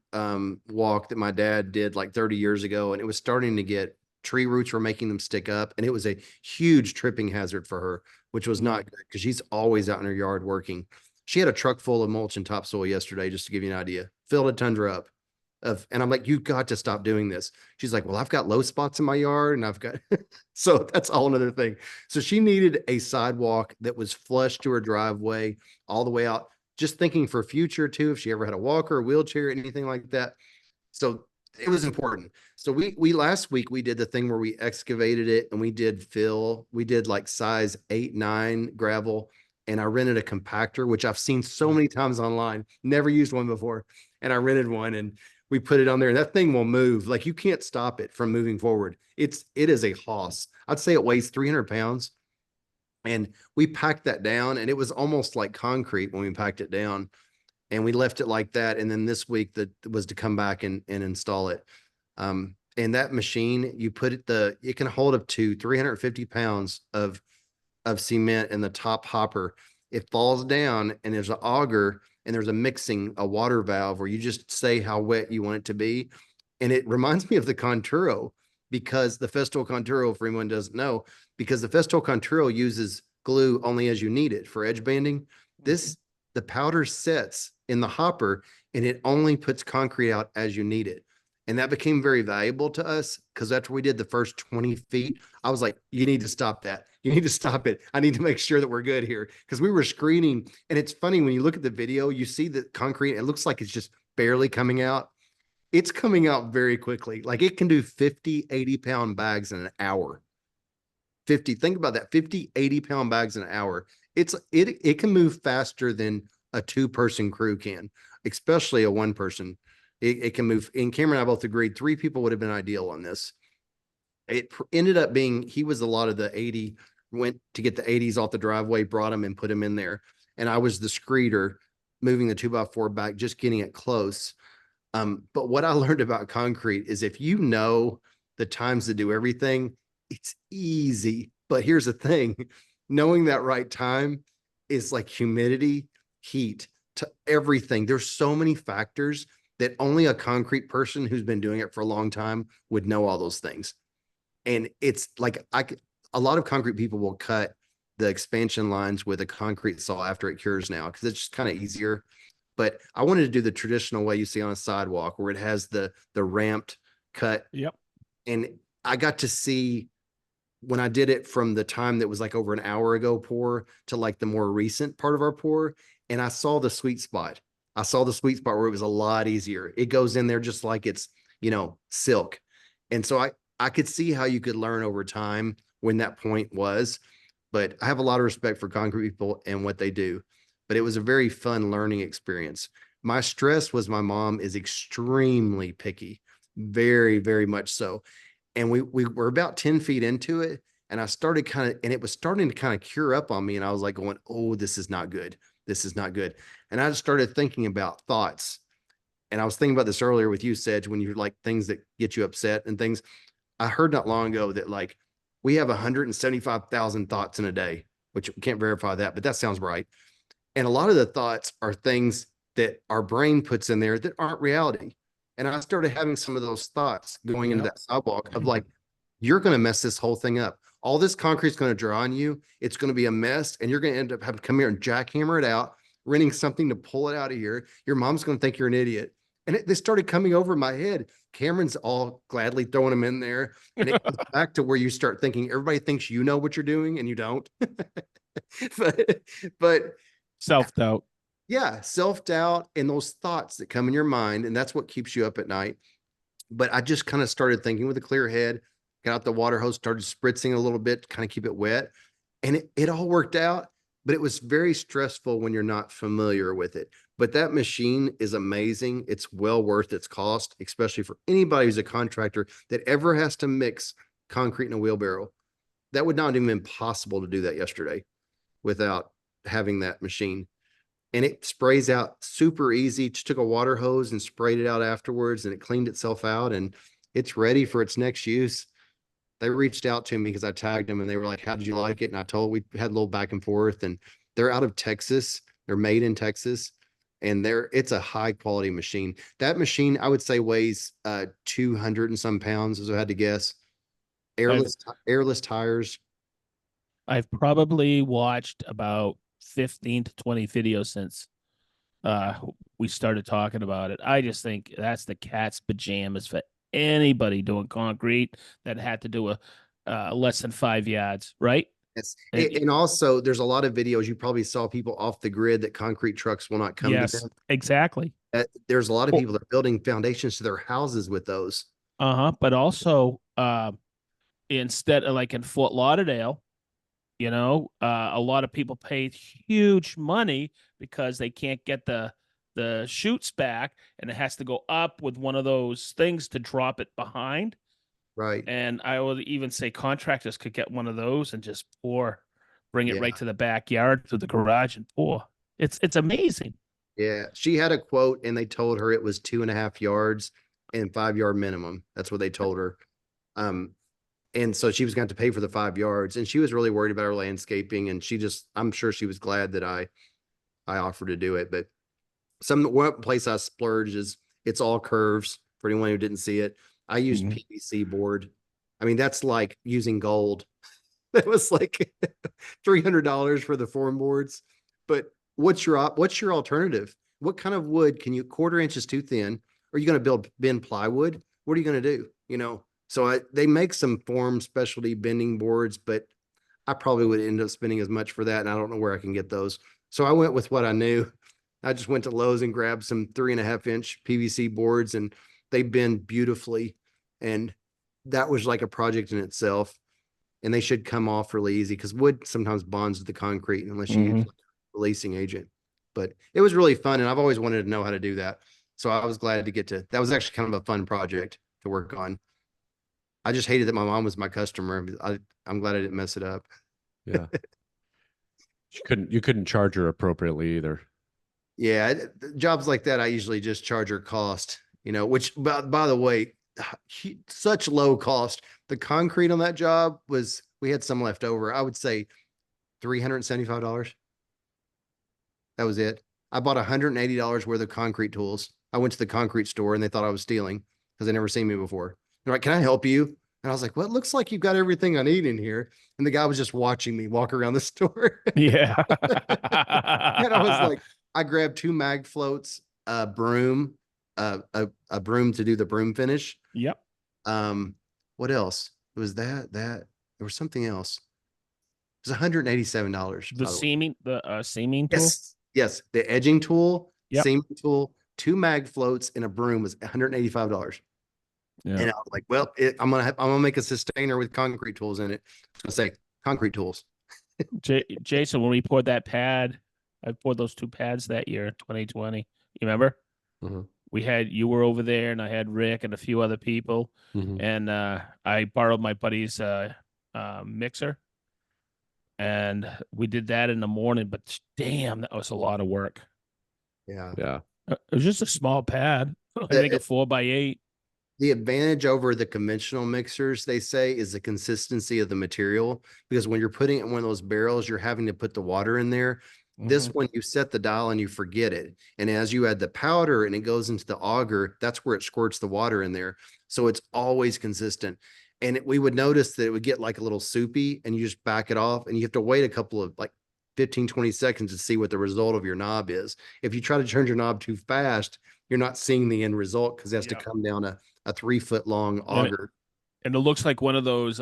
walk that my dad did like 30 years ago. And it was starting to get tree roots were making them stick up. And it was a huge tripping hazard for her, which was not good because she's always out in her yard working. She had a truck full of mulch and topsoil yesterday, just to give you an idea, filled a tundra up and I'm like, you got to stop doing this. She's like, well, I've got low spots in my yard and I've got, so that's all another thing. So she needed a sidewalk that was flush to her driveway all the way out, just thinking for future too, if she ever had a walker, a wheelchair, anything like that. So it was important. So we last week we did the thing where we excavated it and we did fill. We did like size 8, 9 gravel, and I rented a compactor, which I've seen so many times online. Never used one before, and I rented one and we put it on there. And that thing will move. Like you can't stop it from moving forward. It is a hoss. I'd say it weighs 300 pounds. And we packed that down, and it was almost like concrete when we packed it down, and we left it like that. And then this week that was to come back and install it. And that machine, it can hold up to 350 pounds of cement in the top hopper. It falls down and there's an auger and there's a water valve where you just say how wet you want it to be. And it reminds me of the Conturo, because the Festool Conturo, for anyone who doesn't know, because the Festool Conturo uses glue only as you need it for edge banding. The powder sets in the hopper and it only puts concrete out as you need it. And that became very valuable to us because after we did the first 20 feet, I was like, you need to stop that. You need to stop it. I need to make sure that we're good here because we were screening. And it's funny when you look at the video, you see the concrete, it looks like it's just barely coming out. It's coming out very quickly. Like it can do 50, 80-pound bags in an hour. Think about that, 50, 80-pound bags in an hour. It can move faster than a 2-person crew can, especially a 1-person. It can move. And Cameron and I both agreed 3 people would have been ideal on this. It ended up being, he was a lot of the 80, went to get the 80s off the driveway, brought them and put them in there. And I was the screeder moving the 2x4 back, just getting it close. But what I learned about concrete is if you know the times to do everything, it's easy. But here's the thing, knowing that right time is like humidity, heat, to everything. There's so many factors that only a concrete person who's been doing it for a long time would know all those things. And it's like a lot of concrete people will cut the expansion lines with a concrete saw after it cures now because it's just kind of easier. But I wanted to do the traditional way you see on a sidewalk where it has the ramped cut. Yep. And I got to see when I did it from the time that was like over an hour ago pour to like the more recent part of our pour. And I saw the sweet spot. I saw the sweet spot where it was a lot easier. It goes in there just like it's, silk. And so I could see how you could learn over time when that point was, but I have a lot of respect for concrete people and what they do. But it was a very fun learning experience. My stress was my mom is extremely picky, very, very much so. And we were about 10 feet into it. And I started and it was starting to kind of cure up on me. And I was like going, oh, this is not good. This is not good. And I just started thinking about thoughts. And I was thinking about this earlier with you, Sedge, when you're like things that get you upset and things. I heard not long ago that like we have 175,000 thoughts in a day, which we can't verify that, but that sounds right. And a lot of the thoughts are things that our brain puts in there that aren't reality. And I started having some of those thoughts going into that sidewalk of like, you're going to mess this whole thing up. All this concrete's going to draw on you. It's going to be a mess. And you're going to end up having to come here and jackhammer it out, renting something to pull it out of here. Your mom's going to think you're an idiot. And they started coming over my head. Cameron's all gladly throwing them in there. And it goes back to where you start thinking everybody thinks you know what you're doing and you don't. but Self-doubt. yeah, self-doubt and those thoughts that come in your mind, and that's what keeps you up at night. But I just kind of started thinking with a clear head, got out the water hose, started spritzing a little bit to kind of keep it wet. And it all worked out, but it was very stressful when you're not familiar with it. But that machine is amazing. It's well worth its cost, especially for anybody who's a contractor that ever has to mix concrete in a wheelbarrow. That would not have been possible to do that yesterday without having that machine. And it sprays out super easy. Just took a water hose and sprayed it out afterwards, and it cleaned itself out, and it's ready for its next use. They reached out to me because I tagged them and they were like, how did you like it? And I told, we had a little back and forth, and they're out of Texas. They're made in Texas, and it's a high quality machine. That machine, I would say, weighs 200 and some pounds, as I had to guess. Airless tires. I've probably watched about 15 to 20 videos since we started talking about it. I just think that's the cat's pajamas for anybody doing concrete that had to do a less than 5 yards, right? Yes. And also there's a lot of videos you probably saw people off the grid that concrete trucks will not come to them. Exactly. There's a lot of people that are building foundations to their houses with those. But also instead of like in Fort Lauderdale, a lot of people pay huge money because they can't get the chutes back, and it has to go up with one of those things to drop it behind. Right. And I would even say contractors could get one of those and just bring it right to the backyard, to the garage, and pour. It's amazing. Yeah. She had a quote and they told her it was 2.5 yards and 5 yard minimum. That's what they told her. And so she was going to pay for the 5 yards, and she was really worried about her landscaping. And I'm sure she was glad that I offered to do it. But one place I splurge is it's all curves for anyone who didn't see it. I used PVC board. I mean, that's like using gold. That was like $300 for the form boards. But what's your alternative? What kind of wood can you 1/4 inches too thin? Are you going to bend plywood? What are you going to do? So they make some form specialty bending boards, but I probably would end up spending as much for that, and I don't know where I can get those. So I went with what I knew. I just went to Lowe's and grabbed some 3.5-inch PVC boards, and they bend beautifully. And that was like a project in itself. And they should come off really easy because wood sometimes bonds with the concrete unless you use like a releasing agent. But it was really fun, and I've always wanted to know how to do that. So I was glad to that was actually kind of a fun project to work on. I just hated that my mom was my customer. I'm glad I didn't mess it up. Yeah. You couldn't charge her appropriately either. Yeah. Jobs like that, I usually just charge her cost, which by the way, such low cost. The concrete on that job we had some left over. I would say $375. That was it. I bought $180 worth of concrete tools. I went to the concrete store and they thought I was stealing because they never seen me before. They're like, can I help you? And I was like, well, it looks like you've got everything I need in here. And the guy was just watching me walk around the store. Yeah. And I was like, I grabbed 2 mag floats, a broom, a broom to do the broom finish. Yep. What else? It was that there was something else. It was $187. The seaming tool. Yes. The edging tool, seaming tool, 2 mag floats, and a broom was $185. Yeah. And I was like, well, I'm gonna make a sustainer with concrete tools in it. I say concrete tools. Jason, when we poured that pad, I poured those 2 pads that year, 2020. You remember? You were over there, and I had Rick and a few other people, and I borrowed my buddy's mixer, and we did that in the morning. But damn, that was a lot of work. Yeah. It was just a small pad. I think a 4x8. The advantage over the conventional mixers, they say, is the consistency of the material. Because when you're putting it in one of those barrels, you're having to put the water in there. This Mhm. one, you set the dial and you forget it. And as you add the powder and it goes into the auger, that's where it squirts the water in there. So it's always consistent. And we would notice that it would get like a little soupy and you just back it off and you have to wait a couple of like 15, 20 seconds to see what the result of your knob is. If you try to turn your knob too fast, you're not seeing the end result because it has to Yeah. come down a 3 foot long And auger. it looks like one of those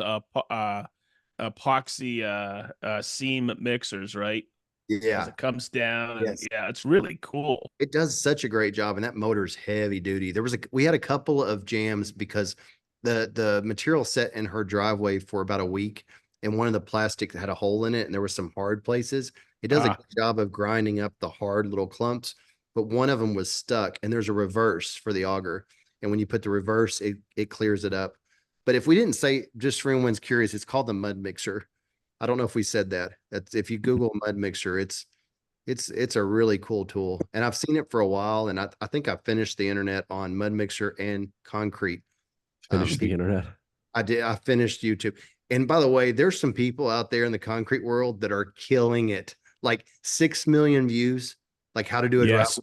epoxy seam mixers, right? As Yeah. it comes down, and Yes. yeah, it's really cool. It does such a great job, and that motor's heavy duty. We had a couple of jams because the material set in her driveway for about a week, and one of the plastic had a hole in it, and there were some hard places. It does a Ah, good job of grinding up the hard little clumps, but one of them was stuck, and there's a reverse for the auger. And when you put the reverse, it clears it up. But if we didn't say, just for anyone's curious, it's called the mud mixer. I don't know if we said that. That's if you Google mud mixer, it's a really cool tool, and I've seen it for a while, and I think I finished the internet on mud mixer and concrete. Finish the internet. I did. I finished YouTube. And by the way, there's some people out there in the concrete world that are killing it. Like 6 million views, like how to do a yes.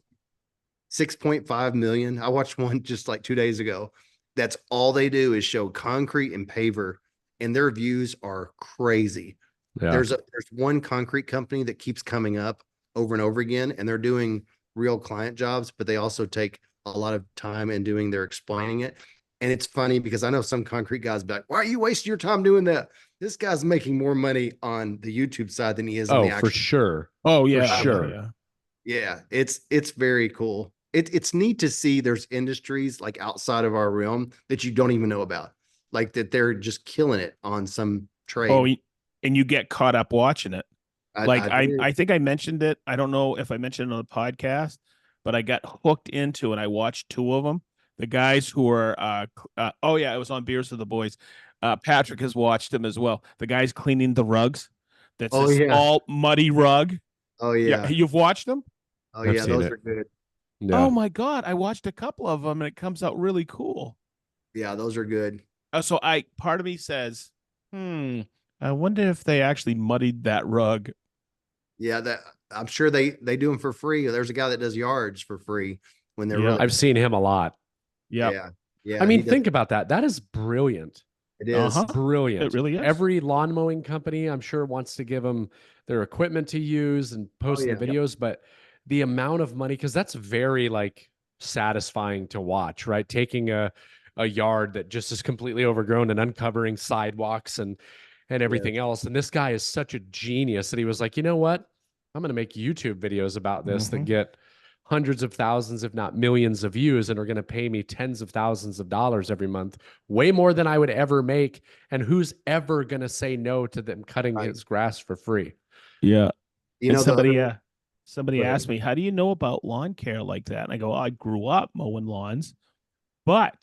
6.5 million. I watched one just like 2 days ago. That's all they do is show concrete and paver, and their views are crazy. Yeah. There's one concrete company that keeps coming up over and over again, and they're doing real client jobs, but they also take a lot of time in doing their explaining it. And it's funny because I know some concrete guys be like, why are you wasting your time doing that? This guy's making more money on the YouTube side than he is on the Oh, for actual. sure. Oh For yeah. sure. Yeah. Yeah, it's very cool. It's neat to see there's industries like outside of our realm that you don't even know about, like that they're just killing it on some Oh, trade. and you get caught up watching it. Like I do. I think I mentioned it. I don't know if I mentioned it on the podcast, but I got hooked into and I watched two of them. The guys who are oh yeah, it was on Beers with the Boys. Patrick has watched them as well. The guys cleaning the rugs. That's Oh this yeah. all muddy rug. Oh Yeah, yeah. you've watched them? Oh I've yeah. seen Those it. are good. Oh Yeah. my God, I watched a couple of them and it comes out really cool. Yeah, those are good. So part of me says, I wonder if they actually muddied that rug. Yeah, that I'm sure they do them for free. There's a guy that does yards for free when they're Yeah. really. I've seen him a lot. Yep. Yeah. I Yeah, he mean, does. think about that. That is brilliant. It is. Uh-huh. Brilliant. It really is. Every lawn mowing company, I'm sure, wants to give them their equipment to use and Oh post yeah. the videos, but the amount of money, because that's very like satisfying to watch, right? Taking a yard that just is completely overgrown and uncovering sidewalks and Yeah. everything else. And this guy is such a genius that he was like, you know what? I'm going to make YouTube videos about this that Mhm. get hundreds of thousands, if not millions of views, and are going to pay me tens of thousands of dollars every month, way more than I would ever make. And who's ever going to say no to them cutting Right. his grass for free? Yeah. You And know the somebody other. somebody Go ahead. asked me, how do you know about lawn care like that? And I go, I grew up mowing lawns, but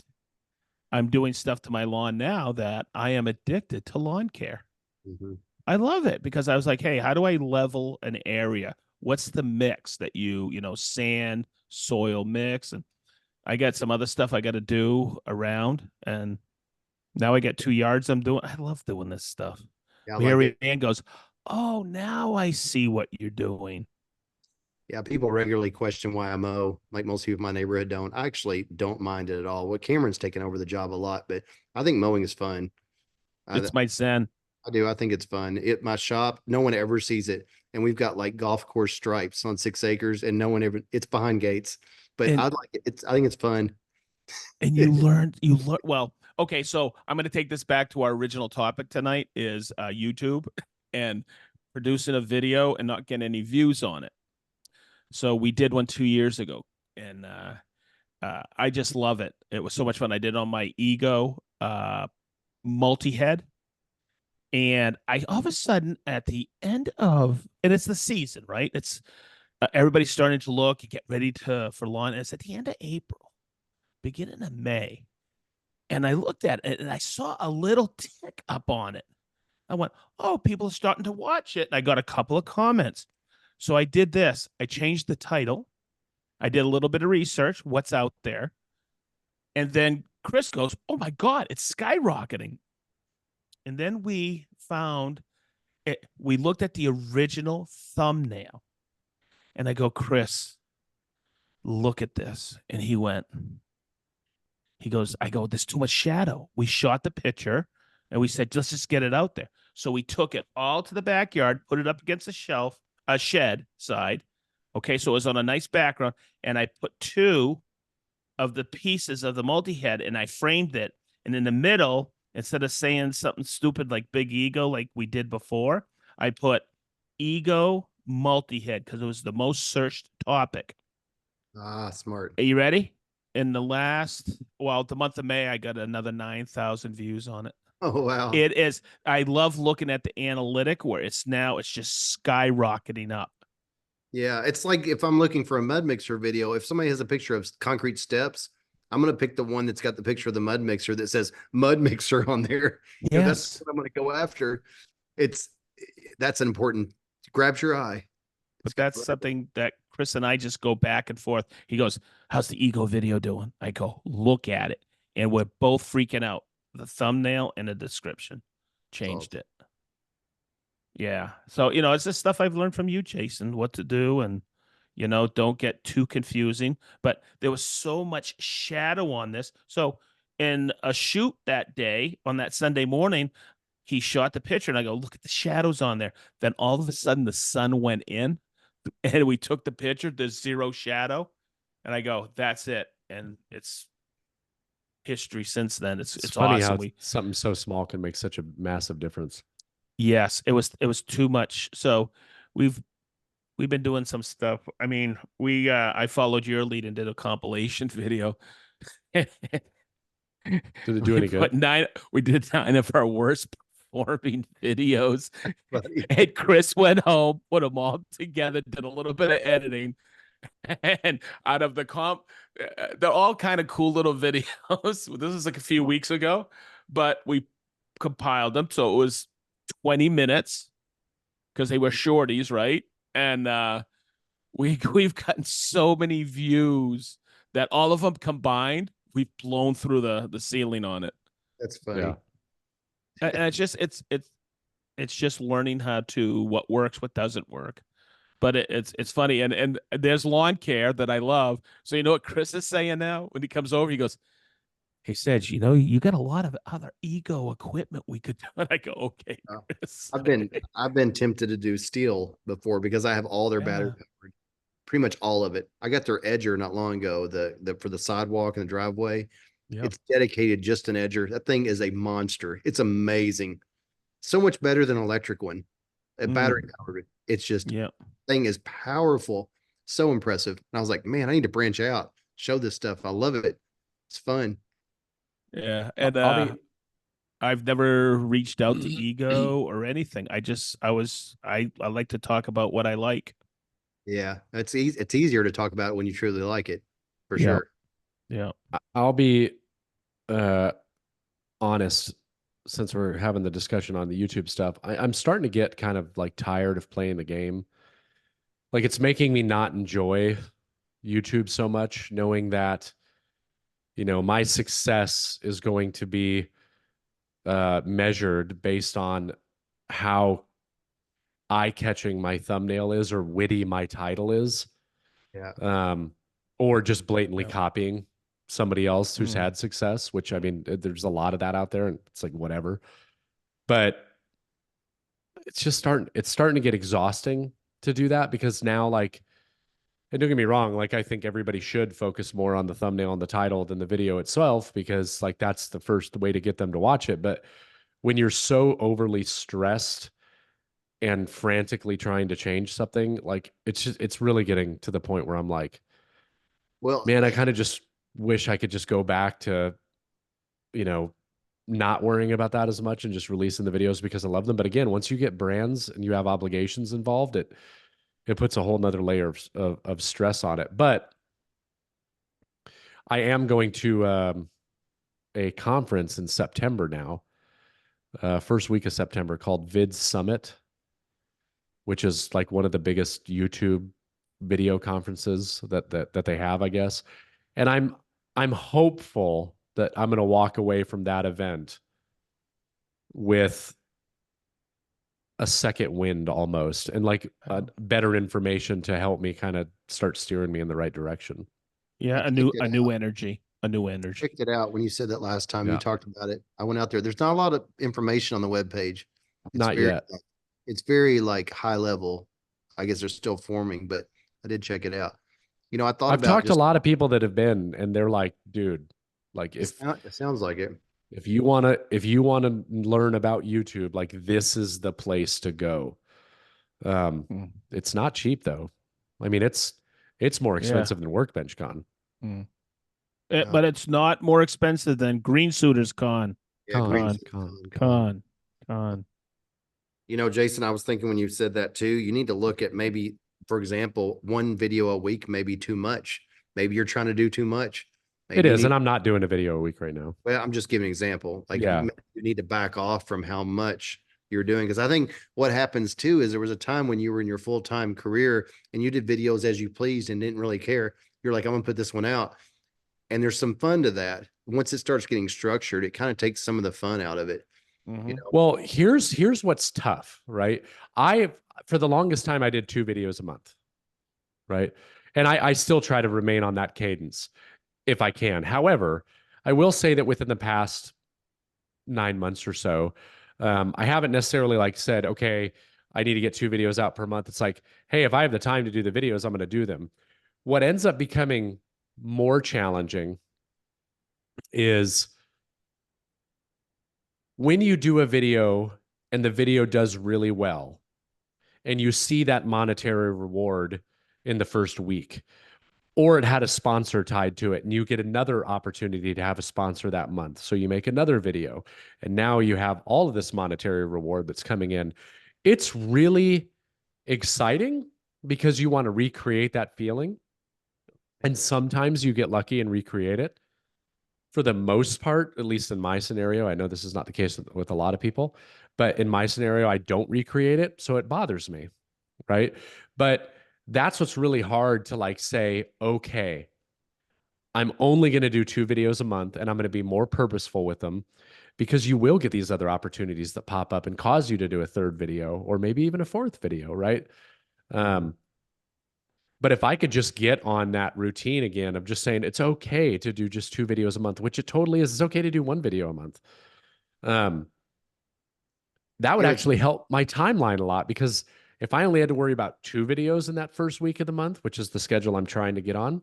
I'm doing stuff to my lawn now that I am addicted to lawn care. Mhm. I love it because I was like, hey, how do I level an area? What's the mix that sand, soil mix? And I got some other stuff I got to do around. And now I got 2 yards I'm doing. I love doing this stuff. Yeah, I like Mary it. Ann goes, oh, now I see what you're doing. Yeah, people regularly question why I mow. Like most people in my neighborhood don't. I actually don't mind it at all. Well, Cameron's taken over the job a lot, but I think mowing is fun. I, It's my zen. I do. I think it's fun. My shop, no one ever sees it. And we've got like golf course stripes on 6 acres and no one ever, it's behind gates, but I And like it. I think it's fun. you learn well. Okay, so I'm going to take this back to our original topic tonight is YouTube and producing a video and not getting any views on it. So we did one 2 years ago, and I just love it. It was so much fun. I did it on my Ego multi-head, and I all of a sudden at the end of, and it's the season, right? It's everybody's starting to look. You get ready for lawn. And it's at the end of April, beginning of May, and I looked at it and I saw a little tick up on it. I went, oh, people are starting to watch it. And I got a couple of comments. So I did this. I changed the title. I did a little bit of research, what's out there. And then Chris goes, "Oh my God, it's skyrocketing." And then we found it. We looked at the original thumbnail, and I go, "Chris, look at this." And he goes, I go, "There's too much shadow." We shot the picture and we said, "Let's just get it out there." So we took it all to the backyard, put it up against a shed side. Okay. So it was on a nice background. And I put two of the pieces of the multi-head and I framed it. And in the middle, instead of saying something stupid like Big Ego, like we did before, I put Ego multi-head because it was the most searched topic. Ah, smart. Are you ready? In the the month of May, I got another 9,000 views on it. Oh, wow. It is, I love looking at the analytic where it's just skyrocketing up. Yeah, it's like if I'm looking for a mud mixer video, if somebody has a picture of concrete steps, I'm going to pick the one that's got the picture of the mud mixer that says mud mixer on there. That's Yes. what I'm going to go after. It's that's important. Grabs your eye. It's But got that's something that Chris and I just go back and forth. He goes, "How's the ego video doing?" I go, "Look at it." And we're both freaking out. The thumbnail and the description changed it. Yeah. So, it's just stuff I've learned from you, Jason, what to do and, don't get too confusing. But there was so much shadow on this. So, in a shoot that day on that Sunday morning, he shot the picture and I go, "Look at the shadows on there." Then all of a sudden the sun went in and we took the picture. There's zero shadow. And I go, "That's it." And it's history since then. It's It's it's funny awesome. how something so small can make such a massive difference. Yes, it was too much. So we've we've been doing some stuff. I mean, we I followed your lead and did a compilation video. Did it do any good? We did 9 of our worst performing videos. funny. And Chris went home, put them all together, did a little bit of editing. And out of the they're all kind of cool little videos. This is like a few weeks ago, but we compiled them. So it was 20 minutes because they were shorties, right? And we've gotten so many views that all of them combined, we've blown through the ceiling on it. That's funny. Yeah. And it's just learning what works, what doesn't work. But it's funny, and there's lawn care that I love. So you know what Chris is saying now when he comes over, he goes, "Hey, Sedge, you got a lot of other ego equipment we could do." And I go, "Okay, Chris." I've been tempted to do steel before because I have all their battery Yeah. powered, pretty much all of it. I got their edger not long ago, the for the sidewalk and the driveway. Yep. It's dedicated just an edger. That thing is a monster. It's amazing. So much better than an electric one. A battery powered. It's just Yeah. thing is powerful. So impressive. And I was like, man, I need to branch out, show this stuff. I love it. It's fun. Yeah. And I'll be I've never reached out to ego or anything. I like to talk about what I like. Yeah. It's easy. It's easier to talk about it when you truly like it, for Yeah. sure. Yeah. I'll be honest, since we're having the discussion on the YouTube stuff, I'm starting to get kind of like tired of playing the game. Like it's making me not enjoy YouTube so much, knowing that, my success is going to be measured based on how eye-catching my thumbnail is or witty my title is. Yeah. Or just blatantly Yeah. copying somebody else who's Mm. had success, which I mean, there's a lot of that out there and it's like whatever. But it's starting to get exhausting to do that because now like, and don't get me wrong, like I think everybody should focus more on the thumbnail and the title than the video itself because like that's the first way to get them to watch it. But when you're so overly stressed and frantically trying to change something, like it's really getting to the point where I'm like, Well, man, I kind of just wish I could just go back to, you know, not worrying about that as much and just releasing the videos because I love them. But again, once you get brands and you have obligations involved, it puts a whole nother layer of stress on it. But I am going to a conference in September now, first week of September called Vid Summit, which is like one of the biggest YouTube video conferences that they have, I guess. And I'm hopeful that I'm going to walk away from that event with a second wind almost, and like better information to help me kind of start steering me in the right direction. Yeah, I a checked it new out. energy, a new energy. Checked it out when you said that last time you Yeah. talked about it. I went out there. There's not a lot of information on the web page. It's Not very, yet. it's very like high level. I guess they're still forming, but I did check it out. You know, I thought I've about talked to a just, lot of people that have been, and they're like, dude, like it sounds like it. if you want to learn about YouTube, like this is the place to go. Mm. It's not cheap though. I mean, it's more Yeah. expensive than Workbench Con. Mm. Yeah. But it's not more expensive than Green Suiters Con. Yeah, green. Con, Con. con. Con. You know, Jason, I was thinking when you said that too, you need to look at maybe, for example, one video a week may be too much. Maybe you're trying to do too much. It Maybe you is, need, and I'm not doing a video a week right now. well, I'm just giving an example. Like Yeah. you need to back off from how much you're doing. Cause I think what happens too is there was a time when you were in your full-time career and you did videos as you pleased and didn't really care. You're like, I'm gonna put this one out. And there's some fun to that. Once it starts getting structured, it kind of takes some of the fun out of it. Mm-hmm. You know, Well, here's what's tough, right? I for the longest time I did 2 videos a month, right? And I still try to remain on that cadence if I can. However, I will say that within the past 9 months or so, I haven't necessarily like said, okay, I need to get 2 videos out per month. It's like, hey, if I have the time to do the videos, I'm going to do them. What ends up becoming more challenging is when you do a video and the video does really well and you see that monetary reward in the first week, or it had a sponsor tied to it and you get another opportunity to have a sponsor that month. So you make another video and now you have all of this monetary reward that's coming in. It's really exciting because you want to recreate that feeling. And sometimes you get lucky and recreate it. For the most part, at least in my scenario, I know this is not the case with a lot of people, but in my scenario, I don't recreate it. So it bothers me. Right. But that's what's really hard to like say, okay, I'm only going to do 2 videos a month and I'm going to be more purposeful with them because you will get these other opportunities that pop up and cause you to do a third video or maybe even a fourth video. Right. But if I could just get on that routine again of just saying it's okay to do just 2 videos a month, which it totally is, it's okay to do 1 video a month. That would you know, it's, actually help my timeline a lot because if I only had to worry about 2 videos in that first week of the month, which is the schedule I'm trying to get on,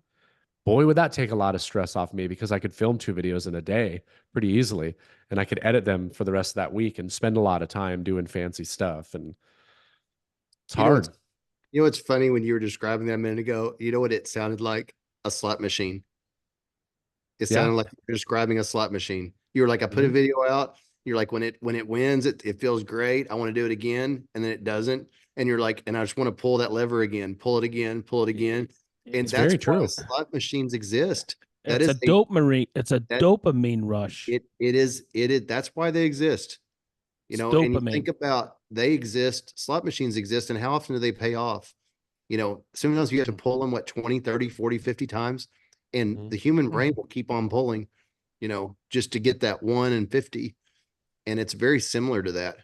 boy, would that take a lot of stress off me because I could film 2 videos in a day pretty easily and I could edit them for the rest of that week and spend a lot of time doing fancy stuff. And it's you know, hard. it's, you know, it's funny when you were describing that a minute ago, you know what it sounded like? A slot machine. It Yeah. sounded like you're describing a slot machine. You were like, I put a Mhm. video out. You're like, when it wins, it feels great. I want to do it again. And then it doesn't. And you're like, and I just want to pull that lever again, pull it again, pull it again. And It's that's very why true. slot machines exist. That It's a is a dopamine. It's a that dopamine rush. it is that's why they exist. You It's know, and you dopamine. think about they exist, slot machines exist, and how often do they pay off? You know, sometimes you have to pull them what 20, 30, 40, 50 times. And Mhm. the human brain will keep on pulling, you know, just to get that 1 in 50. And it's very similar to that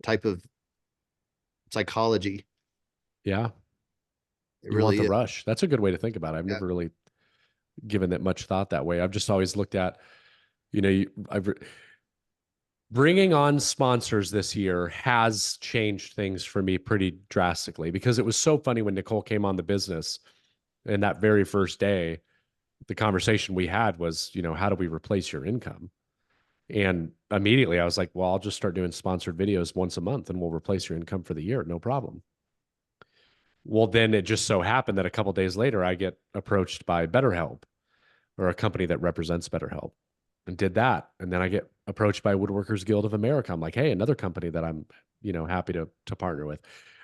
type of psychology. Yeah. It You want really the is. rush. That's a good way to think about it. I've Yeah. never really given it much thought that way. I've just always looked at, you know, bringing on sponsors this year has changed things for me pretty drastically because it was so funny when Nicole came on the business and that very first day, the conversation we had was, you know, how do we replace your income? And immediately I was like, well, I'll just start doing sponsored videos once a month and we'll replace your income for the year. No problem. Well, then it just so happened that a couple days later, I get approached by BetterHelp or a company that represents BetterHelp and did that. And then I get approached by Woodworkers Guild of America. I'm like, hey, another company that I'm, you know, happy to partner with.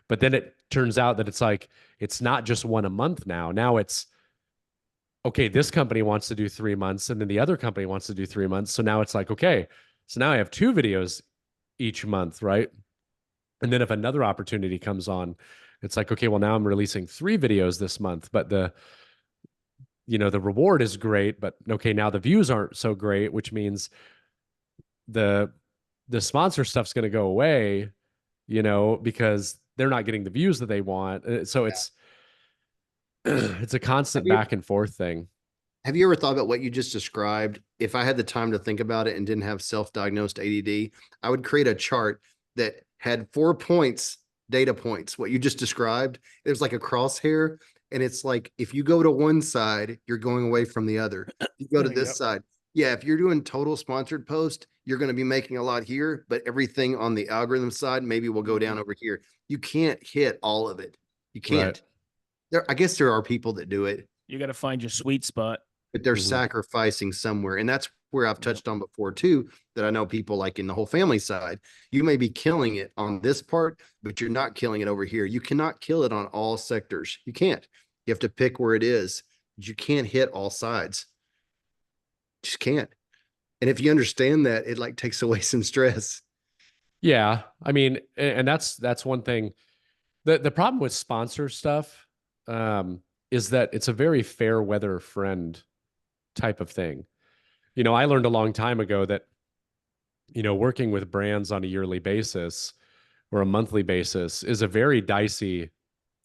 But then it turns out that it's like, it's not just one a month now. Now it's, okay, this company wants to do 3 months and then the other company wants to do 3 months. So now it's like, okay, so now I have 2 videos each month, right? And then if another opportunity comes on, it's like, okay, well, now I'm releasing 3 videos this month, but the reward is great, but okay, now the views aren't so great, which means the the sponsor stuff's going to go away, because they're not getting the views that they want. So Yeah. it's a Have constant you back and forth thing. have you ever thought about what you just described? If I had the time to think about it and didn't have self-diagnosed ADD, I would create a chart that had 4 points, data points, what you just described. There's like a crosshair, and it's like if you go to one side, you're going away from the other. You go to this Yep. side. Yeah, if you're doing total sponsored post, you're going to be making a lot here, but everything on the algorithm side maybe will go down over here. You can't hit all of it. You Right. can't. I guess there are people that do it, You got to find your sweet spot. but they're Mhm. sacrificing somewhere. And that's where I've Yep. touched on before too, that I know people like in the whole family side, you may be killing it on this part, but you're not killing it over here. You cannot kill it on all sectors. You can't. You have to pick where it is. You can't hit all sides. Just can't. And if you understand that, it like takes away some stress. Yeah. I mean, and that's one thing. The problem with sponsor stuff is that it's a very fair weather friend type of thing. I learned a long time ago that, working with brands on a yearly basis or a monthly basis is a very dicey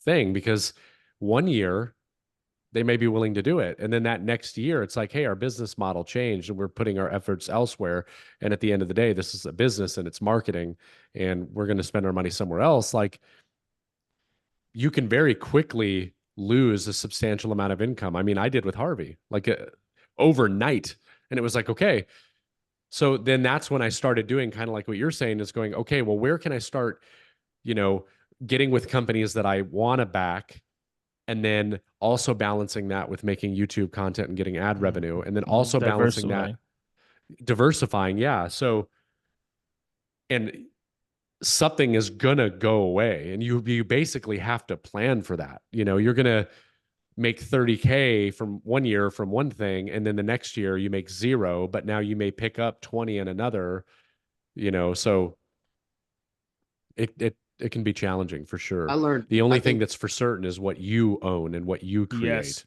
thing, because one year they may be willing to do it. And then that next year, it's like, hey, our business model changed and we're putting our efforts elsewhere. And at the end of the day, this is a business and it's marketing, and we're going to spend our money somewhere else. Like, you can very quickly lose a substantial amount of income. I mean, I did with Harvey, like overnight. And it was like, okay. So then that's when I started doing kind of like what you're saying, is going, okay, well, where can I start, you know, getting with companies that I want to back, and then also balancing that with making YouTube content and getting ad revenue, and then also balancing that, Diversifying. diversifying. Yeah. So, and something is gonna go away, and you basically have to plan for that. You're gonna make 30K from one year from one thing, and then the next year you make zero, but now you may pick up 20 in another, so it can be challenging for I sure. learned, The I only thing think, that's for certain is what you own and what you Yes. create.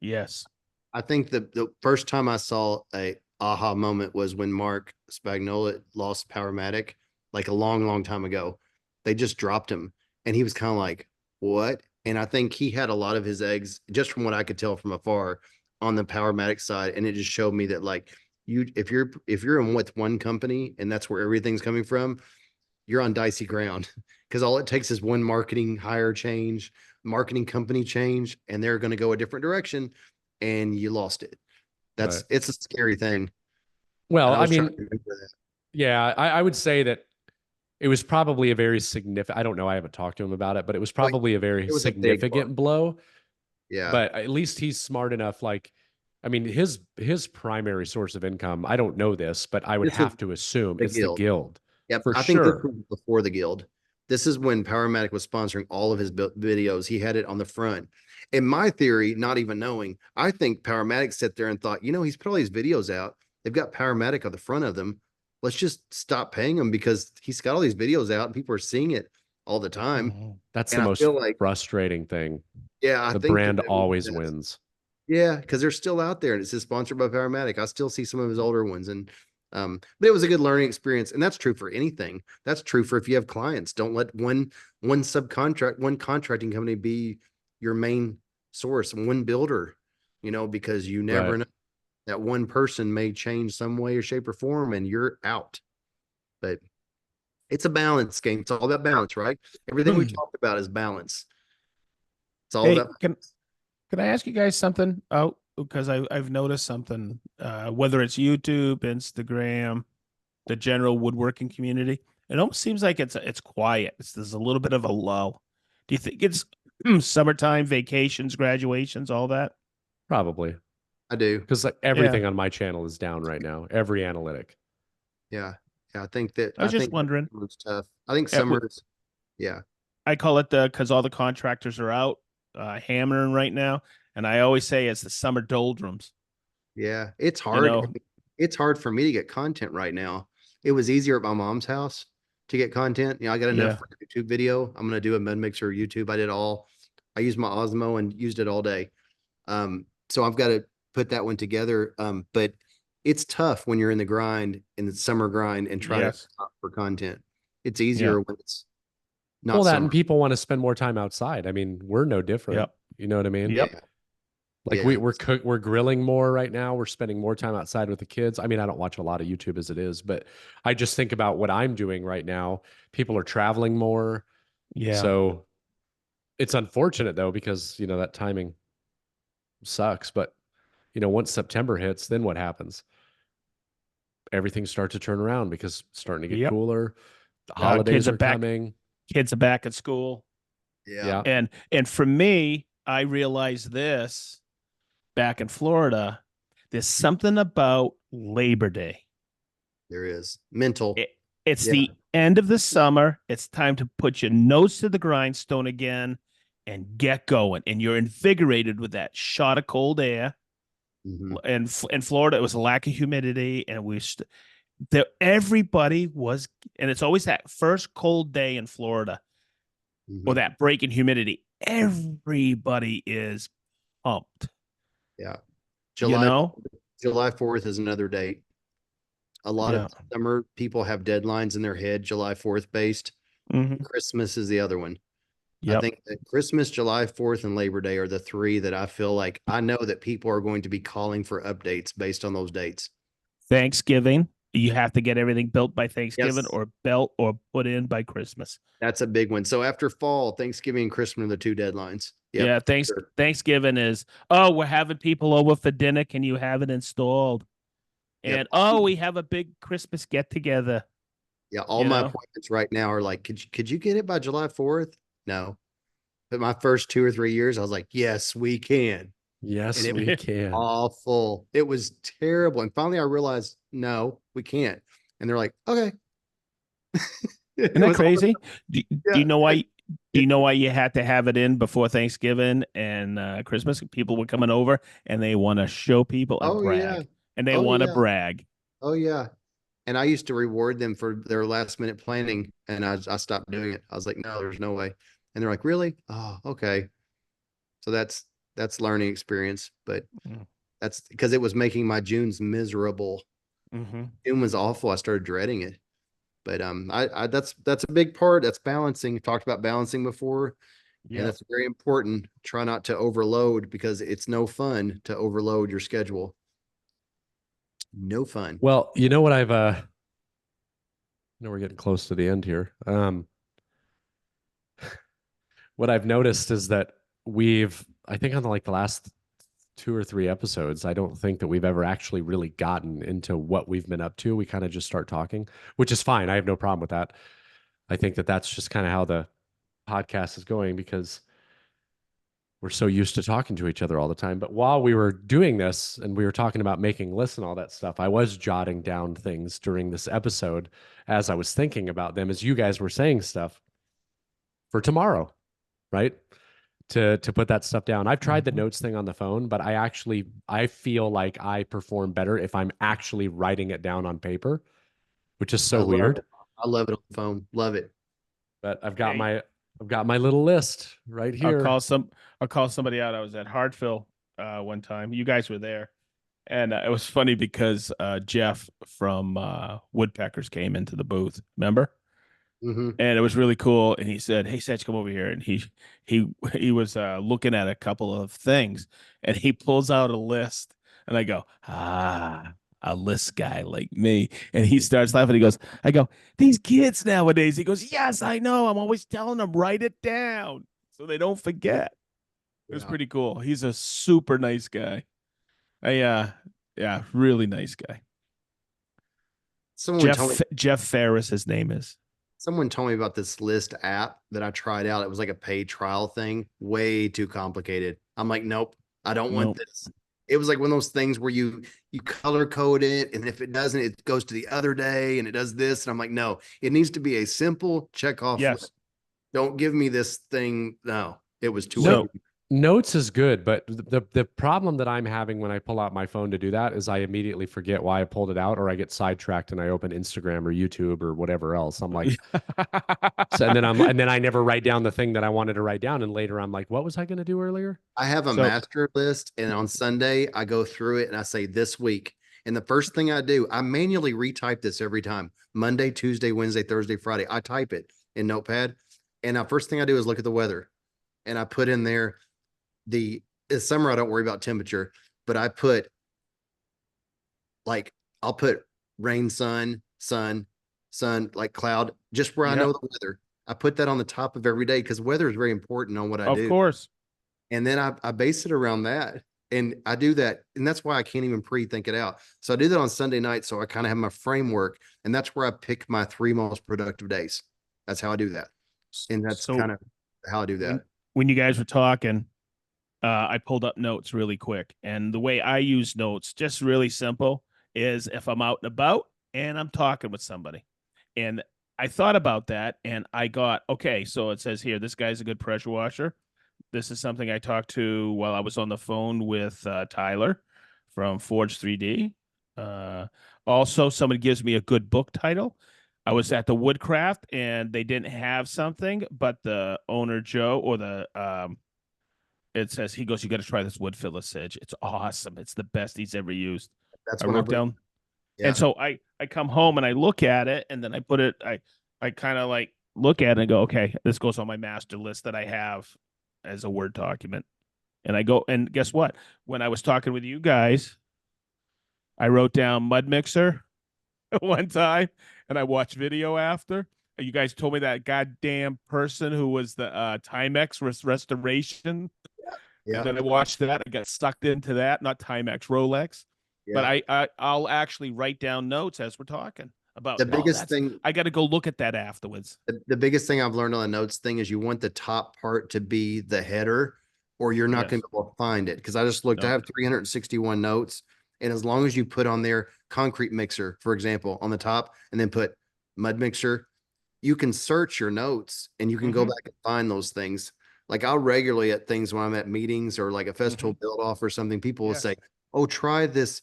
Yes. I think the first time I saw a aha moment was when Mark Spagnola lost Powermatic, like a long, long time ago. They just dropped him, and he was kind of like, "What?" And I think he had a lot of his eggs, just from what I could tell from afar, on the Powermatic side, and it just showed me that like if you're in with one company and that's where everything's coming from, you're on dicey ground, because all it takes is one marketing hire change, marketing company change, and they're going to go a different direction, and you lost it. Right. It's a scary thing. Well, And I I was trying mean, to remember that. yeah, I would say that it was probably a very significant, I don't know, I haven't talked to him about it, but it was Well, probably a very it was a big blow. significant blow. Yeah. But at least he's smart enough. Like, I mean, his primary source of income, I don't know this, but I would This was have to assume the it's the guild. guild Yep. for I think this sure. was before the guild. This is when Powermatic was sponsoring all of his videos. He had it on the front. In my theory, not even knowing, I think Powermatic sat there and thought, he's put all these videos out. They've got Powermatic on the front of them. Let's just stop paying him, because he's got all these videos out and people are seeing it all the time. That's the And I most feel like, frustrating thing. yeah, I The think brand that was always this. wins. Yeah, because they're still out there and it says sponsored by Powermatic. I still see some of his older ones, and but it was a good learning experience, and that's true for anything. That's true for if you have clients. Don't let one contracting company be your main source, and one builder, because you Right. never know, that one person may change some way or shape or form, and you're out. But it's a balance game. It's all about balance, right? Everything we talked about is balance. It's all Hey, about. can I ask you guys something? Oh, because I've noticed something. Whether it's YouTube, Instagram, the general woodworking community, it almost seems like it's quiet. There's a little bit of a lull. Do you think it's summertime, vacations, graduations, all that? Probably. I do. Because like Yeah, everything on my channel is down right now. Every analytic. Yeah. Yeah. I think that I I was just think that wondering. summer's tough. I think Uh, w- summer's, yeah. I call it the because all the contractors are out hammering right now, and I always say it's the summer doldrums. Yeah. It's You hard. know? It's hard for me to get content right now. It was easier at my mom's house to get content. I got enough Yeah. for a YouTube video. I'm gonna do a mud mixer YouTube. I used my Osmo and used it all day. so I've got to put that one together. But it's tough when you're in the grind, in the summer grind, and try to Yes. stop for content. It's Yeah. easier when it's Well, not that and summer. people want to spend more time outside. I mean, we're no different. Yep. You know what I mean? Yep. Yeah. Like Yeah. we're grilling more right now. We're spending more time outside with the kids. I mean, I don't watch a lot of YouTube as it is, but I just think about what I'm doing right now. People are traveling more. Yeah. So it's unfortunate though, because that timing sucks. But once September hits, then what happens? Everything starts to turn around because it's starting to get Yep. cooler. The Kids holidays are are back. coming. Kids are back at school. Yeah. Yeah. And for me, I realized this back in Florida. There's something about Labor Day. There is mental. It, it's Yeah. the end of the summer. It's time to put your nose to the grindstone again and get going. And you're invigorated with that shot of cold air. Mhm. And in Florida, it was a lack of humidity, and everybody was, and it's always that first cold day in Florida or Mhm. that break in humidity. Everybody is pumped. Yeah. You July know? July 4th is another date. A lot Yeah. of summer people have deadlines in their head, July 4th based. Mm-hmm. Christmas is the other one. I Yep. think that Christmas, July 4th, and Labor Day are the three that I feel like I know that people are going to be calling for updates based on those dates. Thanksgiving, you have to get everything built by Thanksgiving Yes. or built or put in by Christmas. That's a big one. So after fall, Thanksgiving and Christmas are the two deadlines. Yep. Yeah, Sure. Thanksgiving is, oh, we're having people over for dinner. Can you have it installed? Yep. And oh, we have a big Christmas get together. Yeah. All You my know? appointments right now are like, could you get it by July 4th? No. But my first 2 or 3 years, I was like, yes, we can. And Yes, it was we can. awful. It was terrible. And finally I realized, no, we can't. And they're like, okay. Isn't It that was all, crazy? Do yeah. you know why? Do you know why you had to have it in before Thanksgiving and Christmas? People were coming over and they want to show people and Oh yeah. brag, and they Oh want to yeah. brag. Oh yeah. And I used to reward them for their last minute planning, and I stopped doing it. I was like, no, there's no way. And they're like, really? Oh, okay. So that's learning experience, but Mm. that's because it was making my Junes miserable. Mm-hmm. June was awful. I started dreading it. But I that's a big part. That's balancing. We talked about balancing before, and Yeah. that's very important. Try not to overload because it's no fun to overload your schedule. No fun. Well, you know what I know we're getting close to the end here. What I've noticed is that I think on like the last 2 or 3 episodes, I don't think that we've ever actually really gotten into what we've been up to. We kind of just start talking, which is fine. I have no problem with that. I think that that's just kind of how the podcast is going because we're so used to talking to each other all the time. But while we were doing this and we were talking about making lists and all that stuff, I was jotting down things during this episode as I was thinking about them as you guys were saying stuff for tomorrow, right? To put that stuff down. I've tried the Mm-hmm. notes thing on the phone, but I feel like I perform better if I'm actually writing it down on paper, which is I so love weird. it. I love it on the phone. Love it. But Hey, I've got my little list right I'll here. call some. I'll call somebody out. I was at Hartville one time. You guys were there, and it was funny because Jeff from Woodpeckers came into the booth. Remember? Hmm. And it was really cool. And he said, "Hey, Sedge, come over here." And he was looking at a couple of things, and he pulls out a list. And I go, a list guy like me. And he starts laughing. He goes, I go, these kids nowadays. He goes, yes, I know. I'm always telling them write it down so they don't forget. It was Yeah. pretty cool. He's a super nice guy. Yeah, really nice guy. Someone told me Jeff Ferris, his name is. someone told me about this list app that I tried out. It was like a paid trial thing, way too complicated. I'm like, nope, I don't want Nope. this. It was like one of those things where you color code it, and if it doesn't, it goes to the other day and it does this. And I'm like, no, it needs to be a simple check off Yes. list. Don't give me this thing. No, it was too So weird. Notes is good, but the problem that I'm having when I pull out my phone to do that is I immediately forget why I pulled it out, or I get sidetracked and I open Instagram or YouTube or whatever else. I'm like, so, and then I never write down the thing that I wanted to write down, and later I'm like, what was I going to do earlier? I have a So master list, and on Sunday I go through it and I say this week. And the first thing I do, I manually retype this every time. Monday, Tuesday, Wednesday, Thursday, Friday. I type it in Notepad. And the first thing I do is look at the weather. And I put in there it's summer, I don't worry about temperature, but I put like I'll put rain, sun, like cloud, just where I yeah, know the weather. I put that on the top of every day because weather is very important on what I of do. course. And then I base it around that. And I do that. And that's why I can't even pre-think it out. So I do that on Sunday night. So I kind of have my framework. And that's where I pick my 3 most productive days. That's how I do that. And that's So kind of how I do when that. when you guys were talking, I pulled up notes really quick, and the way I use notes, just really simple, is if I'm out and about and I'm talking with somebody, and I thought about that, and I got okay. So it says here, this guy's a good pressure washer. This is something I talked to while I was on the phone with Tyler from Forge 3D. Uh, Also, somebody gives me a good book title. I was at the Woodcraft and they didn't have something, but the owner Joe or the it says he goes, you got to try this wood filler sedge. It's awesome. It's the best he's ever used. That's I when I wrote bring, down, and yeah. so I come home and I look at it, and then I put it. I kind of like look at it and go, okay, this goes on my master list that I have as a Word document. And I go, and guess what? When I was talking with you guys, I wrote down mud mixer one time, and I watched video after. And you guys told me that goddamn person who was the Timex restoration, and Yeah. then I watched that. I got sucked into that. Not Timex, Rolex, but Yeah. I'll actually write down notes as we're talking about. The Oh, biggest that's thing, I got to go look at that afterwards. the biggest thing I've learned on the notes thing is you want the top part to be the header, or you're not going Yes. to be able to find it. Because I just looked, I No. have 361 notes. And as long as you put on there concrete mixer, for example, on the top, and then put mud mixer, you can search your notes and you can go Mm-hmm. back and find those things. Like I'll regularly at things when I'm at meetings or like a Mm-hmm. festival build off or something, people will say, Yes. oh, try this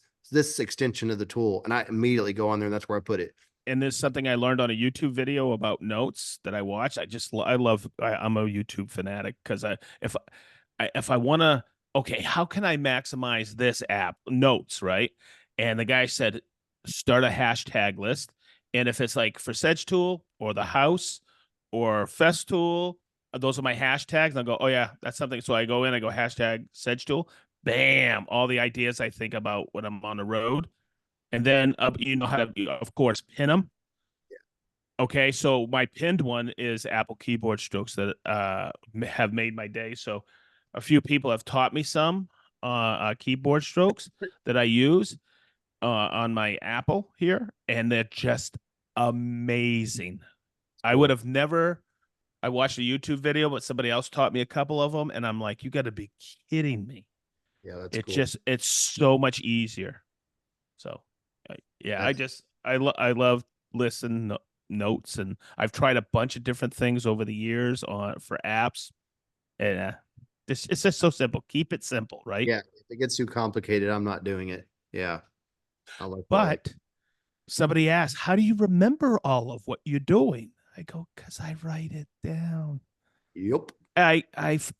extension of the tool. And I immediately go on there and that's where I put it. And there's something I learned on a YouTube video about notes that I watched. I love. I'm a YouTube fanatic because if I want to, okay, how can I maximize this app notes, right? And the guy said, start a hashtag list. And if it's like for Sedge Tool or the house or Fest Tool, those are my hashtags. And I go, oh yeah, that's something. So I go in, I go hashtag Sedge Tool, bam, all the ideas I think about when I'm on the road. And then you know how to, of course, pin them. Okay, so my pinned one is Apple keyboard strokes that have made my day. So a few people have taught me some keyboard strokes that I use on my Apple here, and they're just amazing. I would Cool. have never. I watched a YouTube video, but somebody else taught me a couple of them, and I'm like, you got to be kidding me. Yeah, that's It cool. just it's so much easier. So yeah, That's I love listen notes, and I've tried a bunch of different things over the years on for apps, and it's just so simple. Keep it simple, right? yeah. If it gets too complicated, I'm not doing it. Yeah, I like that. But somebody asked, "How do you remember all of what you're doing?" I go, "Cause I write it down. Yep. I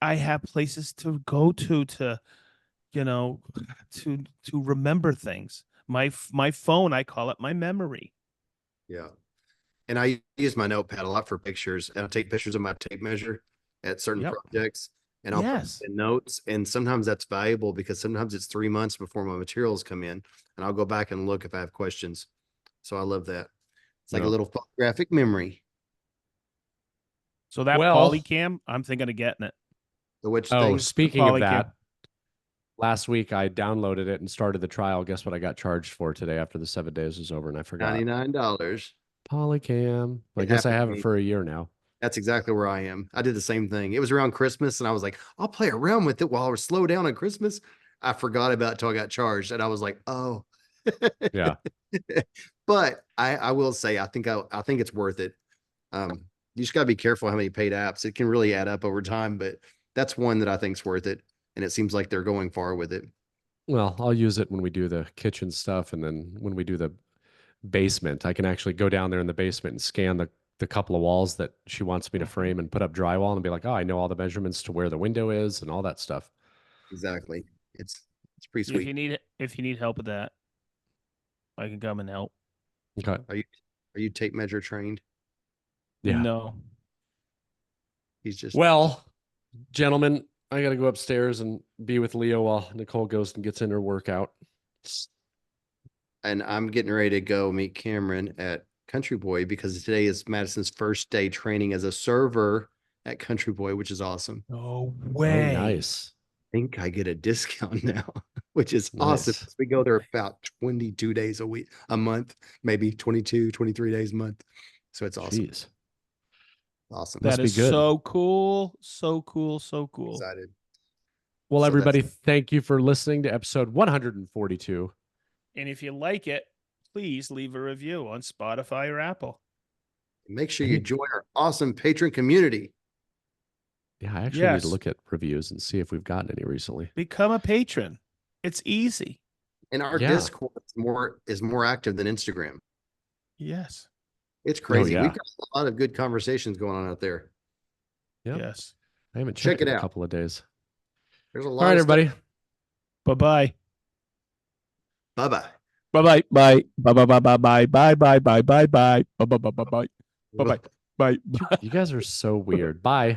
have places to go to you know to remember things. My phone, I call it my memory. Yeah. And I use my notepad a lot for pictures. And I'll take pictures of my tape measure at certain Yep. projects and I'll put Yes. in notes. And sometimes that's valuable because sometimes it's 3 months before my materials come in. And I'll go back and look if I have questions. So I love that. It's like a No. little photographic memory. So that Well, Polycam, I'm thinking of getting it. The which oh, thing? The speaking of Polycam. that, last week I downloaded it and started the trial. Guess what I got charged for today after the 7 days was over and I forgot. $99. Polycam. I It guess I happened to have it me. for a year now. That's exactly where I am. I did the same thing. It was around Christmas and I was like, I'll play around with it while I was slow down on Christmas. I forgot about it till I got charged and I was like, oh. Yeah. But I will say I think it's worth it. You just gotta be careful how many paid apps. It can really add up over time, but that's one that I think's worth it. And it seems like they're going far with it. Well, I'll use it when we do the kitchen stuff, and then when we do the basement, I can actually go down there in the basement and scan the couple of walls that she wants me to frame and put up drywall and be like, oh, I know all the measurements to where the window is and all that stuff. Exactly. It's pretty If sweet. you need help with that, I can come and help. Okay. Are you tape measure trained? Yeah. No. He's just Well, gentlemen, I got to go upstairs and be with Leo while Nicole goes and gets in her workout. and I'm getting ready to go meet Cameron at Country Boy because today is Madison's first day training as a server at Country Boy, which is awesome. No Oh, way. nice. I think I get a discount now, which is awesome. Nice. We go there about 22 days a month, maybe 22, 23 days a month. So it's awesome. Jeez. Awesome. Must That be is good. so cool. So cool. So cool. Excited. Well, So everybody, that's- thank you for listening to episode 142. And if you like it, please leave a review on Spotify or Apple. Make sure you join our awesome patron community. Yeah, I actually need to Yes. look at reviews and see if we've gotten any recently. Become a patron. It's easy. And our Yeah. Discord is more active than Instagram. Yes. It's crazy. yeah. We've got a lot of good conversations going on out there. Yep. Yes. I haven't Check checked it in a out. couple of days. There's a All lot right, of stuff. everybody. Bye-bye. Bye-bye. Bye-bye. Bye. Bye-bye. Bye-bye. Bye-bye. Bye-bye. Bye-bye. Bye-bye. Bye-bye. Bye-bye. Bye. You guys are so weird. Bye.